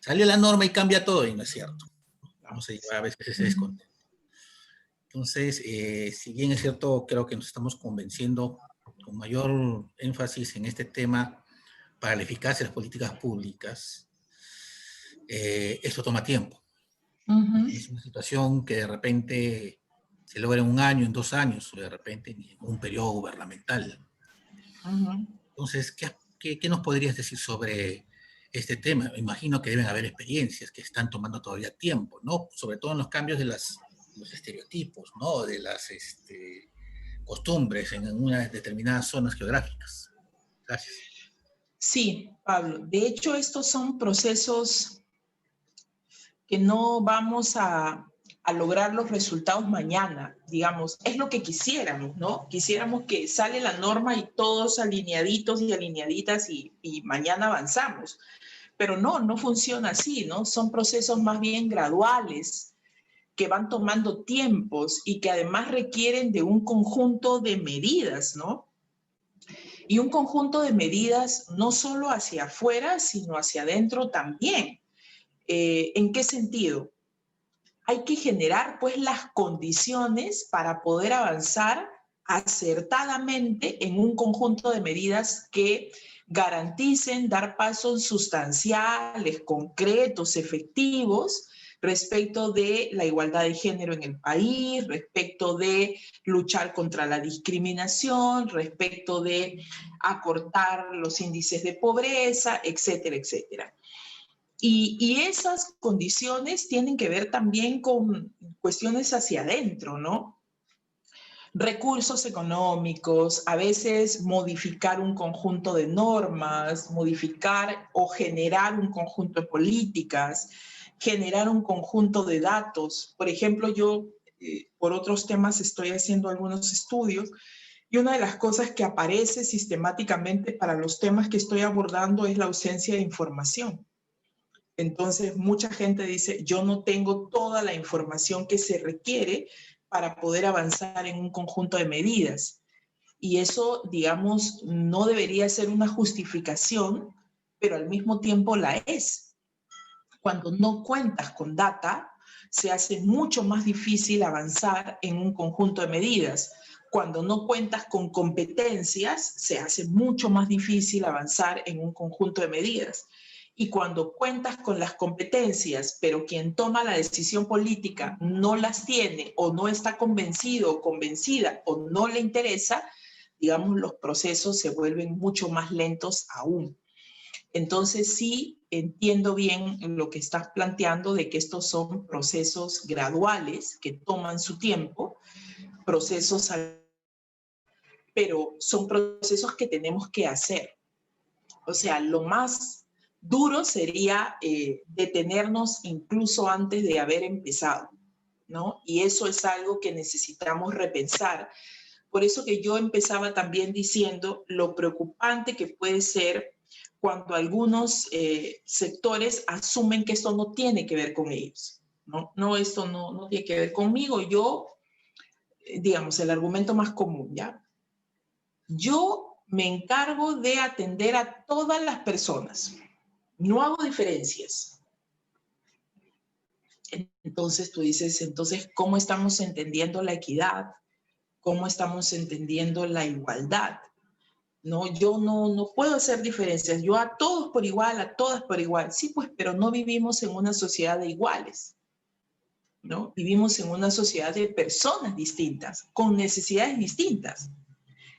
F: salió la norma y cambia todo y no es cierto. Vamos a llevar a veces ese descontento. Entonces, si bien es cierto, creo que nos estamos convenciendo con mayor énfasis en este tema para la eficacia de las políticas públicas, esto toma tiempo. Es una situación que de repente se logra en un año, en 2 años, o de repente en un periodo gubernamental. Entonces, ¿qué nos podrías decir sobre este tema? Me imagino que deben haber experiencias que están tomando todavía tiempo, ¿no? Sobre todo en los cambios de los estereotipos, ¿no? De las costumbres en unas determinadas zonas geográficas. Gracias.
C: Sí, Pablo. De hecho, estos son procesos que no vamos a lograr los resultados mañana, digamos, es lo que quisiéramos, ¿no? Quisiéramos que sale la norma y todos alineaditos y alineaditas y mañana avanzamos, pero no funciona así, ¿no? Son procesos más bien graduales que van tomando tiempos y que además requieren de un conjunto de medidas, ¿no? Y un conjunto de medidas no solo hacia afuera, sino hacia adentro también. ¿En qué sentido? Hay que generar pues las condiciones para poder avanzar acertadamente en un conjunto de medidas que garanticen dar pasos sustanciales, concretos, efectivos respecto de la igualdad de género en el país, respecto de luchar contra la discriminación, respecto de acortar los índices de pobreza, etcétera, etcétera. Y esas condiciones tienen que ver también con cuestiones hacia adentro, ¿no? Recursos económicos, a veces modificar un conjunto de normas, modificar o generar un conjunto de políticas, generar un conjunto de datos. Por ejemplo, yo por otros temas estoy haciendo algunos estudios y una de las cosas que aparece sistemáticamente para los temas que estoy abordando es la ausencia de información. Entonces, mucha gente dice, yo no tengo toda la información que se requiere para poder avanzar en un conjunto de medidas. Y eso, digamos, no debería ser una justificación, pero al mismo tiempo la es. Cuando no cuentas con data, se hace mucho más difícil avanzar en un conjunto de medidas. Cuando no cuentas con competencias, se hace mucho más difícil avanzar en un conjunto de medidas. Y cuando cuentas con las competencias, pero quien toma la decisión política no las tiene o no está convencido o convencida o no le interesa, digamos, los procesos se vuelven mucho más lentos aún. Entonces sí entiendo bien lo que estás planteando de que estos son procesos graduales que toman su tiempo, procesos, pero son procesos que tenemos que hacer. O sea, lo más duro sería detenernos incluso antes de haber empezado. ¿no? Y eso es algo que necesitamos repensar. Por eso que yo empezaba también diciendo lo preocupante que puede ser cuando algunos sectores asumen que esto no tiene que ver con ellos, ¿no? No, esto no tiene que ver conmigo. Yo, digamos, el argumento más común, ¿ya? Yo me encargo de atender a todas las personas. No hago diferencias. Entonces tú dices, entonces, ¿cómo estamos entendiendo la equidad? ¿Cómo estamos entendiendo la igualdad? No, yo no puedo hacer diferencias. Yo a todos por igual, a todas por igual. Sí, pues, pero no vivimos en una sociedad de iguales, ¿no? Vivimos en una sociedad de personas distintas, con necesidades distintas.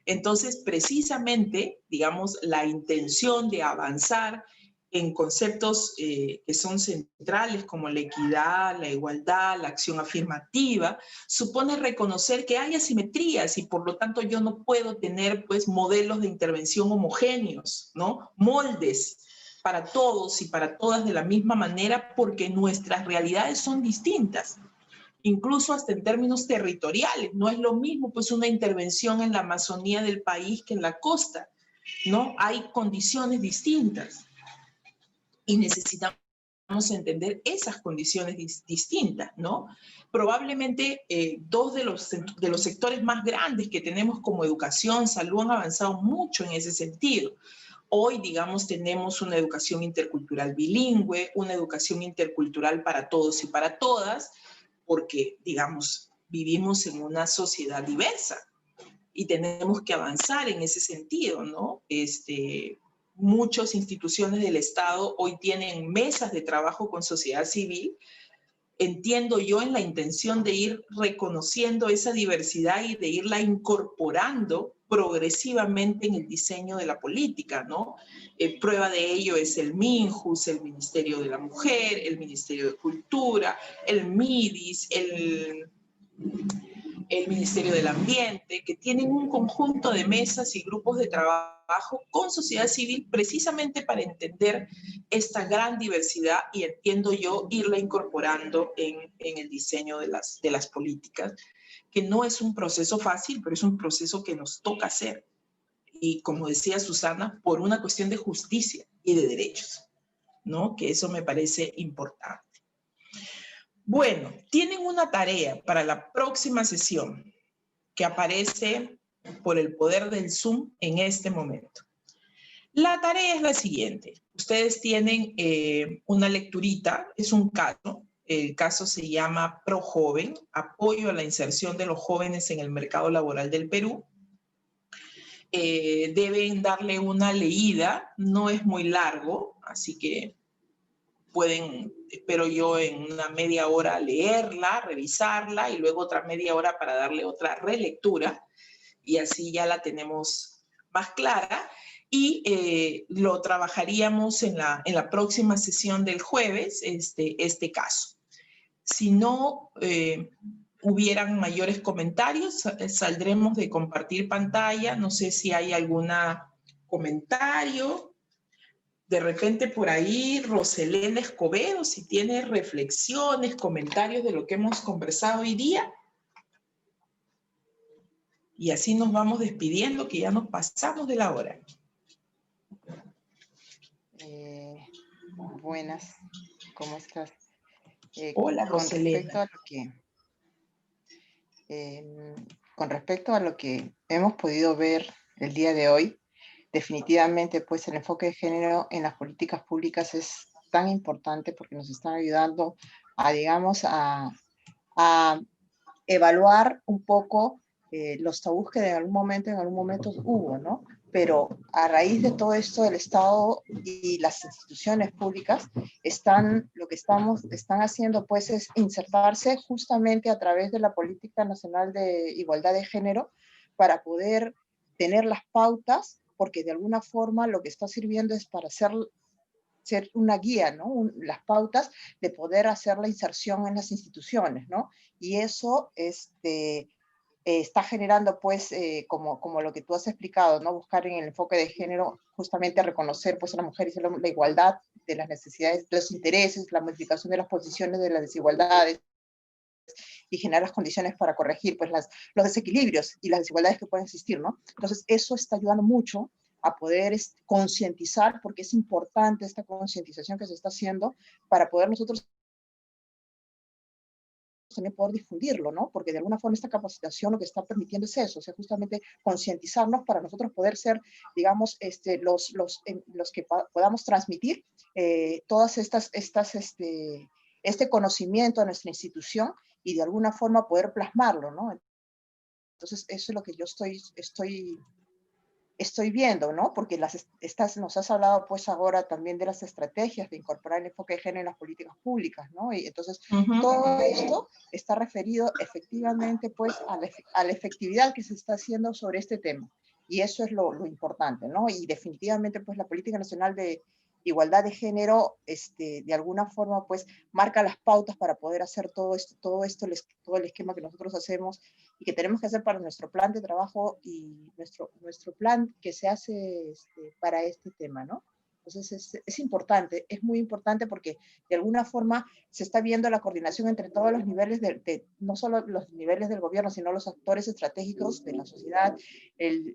C: Entonces, precisamente, digamos, la intención de avanzar en conceptos que son centrales como la equidad, la igualdad, la acción afirmativa, supone reconocer que hay asimetrías y por lo tanto yo no puedo tener pues modelos de intervención homogéneos, ¿no? Moldes para todos y para todas de la misma manera porque nuestras realidades son distintas. Incluso hasta en términos territoriales. No es lo mismo pues una intervención en la Amazonía del país que en la costa, ¿no? Hay condiciones distintas y necesitamos entender esas condiciones distintas, ¿no? Probablemente dos de los sectores más grandes que tenemos como educación, salud, han avanzado mucho en ese sentido. Hoy, digamos, tenemos una educación intercultural bilingüe, una educación intercultural para todos y para todas, porque, digamos, vivimos en una sociedad diversa y tenemos que avanzar en ese sentido, ¿no? Muchas instituciones del Estado hoy tienen mesas de trabajo con sociedad civil. Entiendo yo en la intención de ir reconociendo esa diversidad y de irla incorporando progresivamente en el diseño de la política, ¿no? Prueba de ello es el MINJUS, el Ministerio de la Mujer, el Ministerio de Cultura, el MIDIS, el Ministerio del Ambiente, que tienen un conjunto de mesas y grupos de trabajo con sociedad civil precisamente para entender esta gran diversidad y, entiendo yo, irla incorporando en el diseño de las políticas, que no es un proceso fácil, pero es un proceso que nos toca hacer. Y como decía Susana, por una cuestión de justicia y de derechos, ¿no? Que eso me parece importante. Bueno, tienen una tarea para la próxima sesión que aparece por el poder del Zoom en este momento. La tarea es la siguiente. Ustedes tienen una lecturita, es un caso. El caso se llama ProJoven, apoyo a la inserción de los jóvenes en el mercado laboral del Perú. Deben darle una leída, no es muy largo, así que pueden, espero yo, en una media hora leerla, revisarla y luego otra media hora para darle otra relectura y así ya la tenemos más clara y lo trabajaríamos en la próxima sesión del jueves, este caso. Si no hubieran mayores comentarios, saldremos de compartir pantalla. No sé si hay algún comentario. De repente por ahí, Roselena Escobedo, si tiene reflexiones, comentarios de lo que hemos conversado hoy día. Y así nos vamos despidiendo, que ya nos pasamos de la hora.
K: Buenas, ¿cómo estás?
C: Hola,
K: con
C: Roselena.
K: Con respecto a lo que hemos podido ver el día de hoy, definitivamente pues el enfoque de género en las políticas públicas es tan importante porque nos están ayudando a, digamos, a evaluar un poco los tabús que en algún momento hubo, ¿no? Pero a raíz de todo esto, el Estado y las instituciones públicas lo que están haciendo pues es insertarse justamente a través de la Política Nacional de Igualdad de Género para poder tener las pautas, porque de alguna forma lo que está sirviendo es para ser una guía, ¿no? Las pautas de poder hacer la inserción en las instituciones, ¿no? Y eso está generando, pues, como lo que tú has explicado, ¿no? Buscar en el enfoque de género justamente reconocer, pues, a la mujer y la igualdad de las necesidades, de los intereses, la modificación de las posiciones de las desigualdades, y generar las condiciones para corregir pues, los desequilibrios y las desigualdades que pueden existir, ¿no? Entonces, eso está ayudando mucho a poder concientizar, porque es importante esta concientización que se está haciendo para poder nosotros también poder difundirlo, ¿no? Porque de alguna forma esta capacitación lo que está permitiendo es eso, o sea, justamente concientizarnos para nosotros poder ser, digamos, los que podamos transmitir todas este conocimiento a nuestra institución y de alguna forma poder plasmarlo, ¿no? Entonces, eso es lo que yo estoy viendo, ¿no? Porque nos has hablado pues ahora también de las estrategias de incorporar el enfoque de género en las políticas públicas, ¿no? Y entonces todo esto está referido efectivamente pues a la efectividad que se está haciendo sobre este tema. Y eso es lo importante, ¿no? Y definitivamente pues la Política Nacional de Igualdad de Género de alguna forma pues marca las pautas para poder hacer todo el esquema que nosotros hacemos y que tenemos que hacer para nuestro plan de trabajo y nuestro plan que se hace para este tema, ¿no? Entonces es importante, es muy importante porque de alguna forma se está viendo la coordinación entre todos los niveles, no solo los niveles del gobierno, sino los actores estratégicos de la sociedad,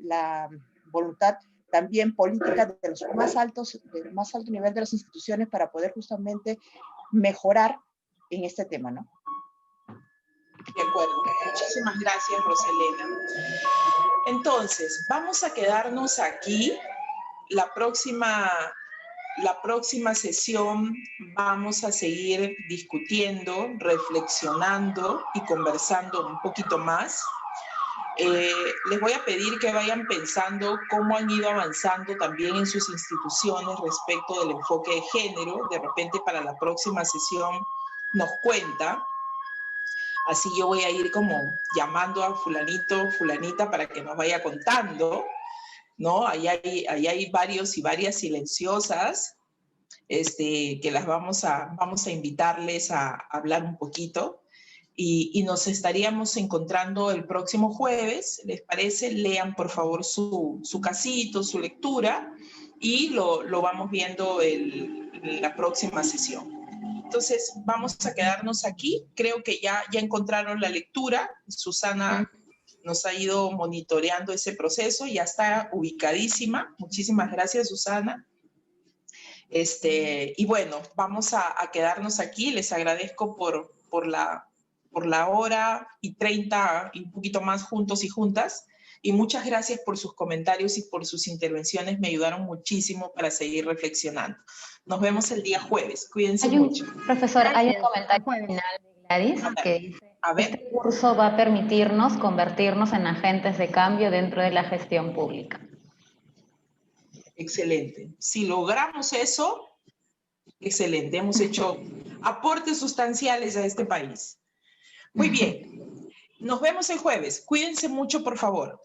K: la voluntad también política de los del más alto nivel de las instituciones para poder justamente mejorar en este tema, ¿no?
C: De acuerdo. Muchísimas gracias, Roselena. Entonces, vamos a quedarnos aquí. La próxima sesión vamos a seguir discutiendo, reflexionando y conversando un poquito más. Les voy a pedir que vayan pensando cómo han ido avanzando también en sus instituciones respecto del enfoque de género. De repente para la próxima sesión nos cuenta. Así yo voy a ir como llamando a fulanito, fulanita para que nos vaya contando, ¿no? Ahí hay varios y varias silenciosas que las vamos a invitarles a hablar un poquito. Y nos estaríamos encontrando el próximo jueves, ¿les parece? Lean por favor su casito, su lectura, y lo vamos viendo en la próxima sesión. Entonces vamos a quedarnos aquí. Creo que ya encontraron la lectura. Susana nos ha ido monitoreando ese proceso, ya está ubicadísima. Muchísimas gracias, Susana. Y bueno, vamos a quedarnos aquí. Les agradezco por la hora y 30 y un poquito más juntos y juntas. Y muchas gracias por sus comentarios y por sus intervenciones. Me ayudaron muchísimo para seguir reflexionando. Nos vemos el día jueves. Cuídense mucho.
A: Profesor, hay un comentario final de Gladys que dice, este curso va a permitirnos convertirnos en agentes de cambio dentro de la gestión pública.
C: Excelente. Si logramos eso, excelente. Hemos hecho aportes sustanciales a este país. Muy bien. Nos vemos el jueves. Cuídense mucho, por favor.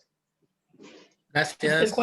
F: Gracias.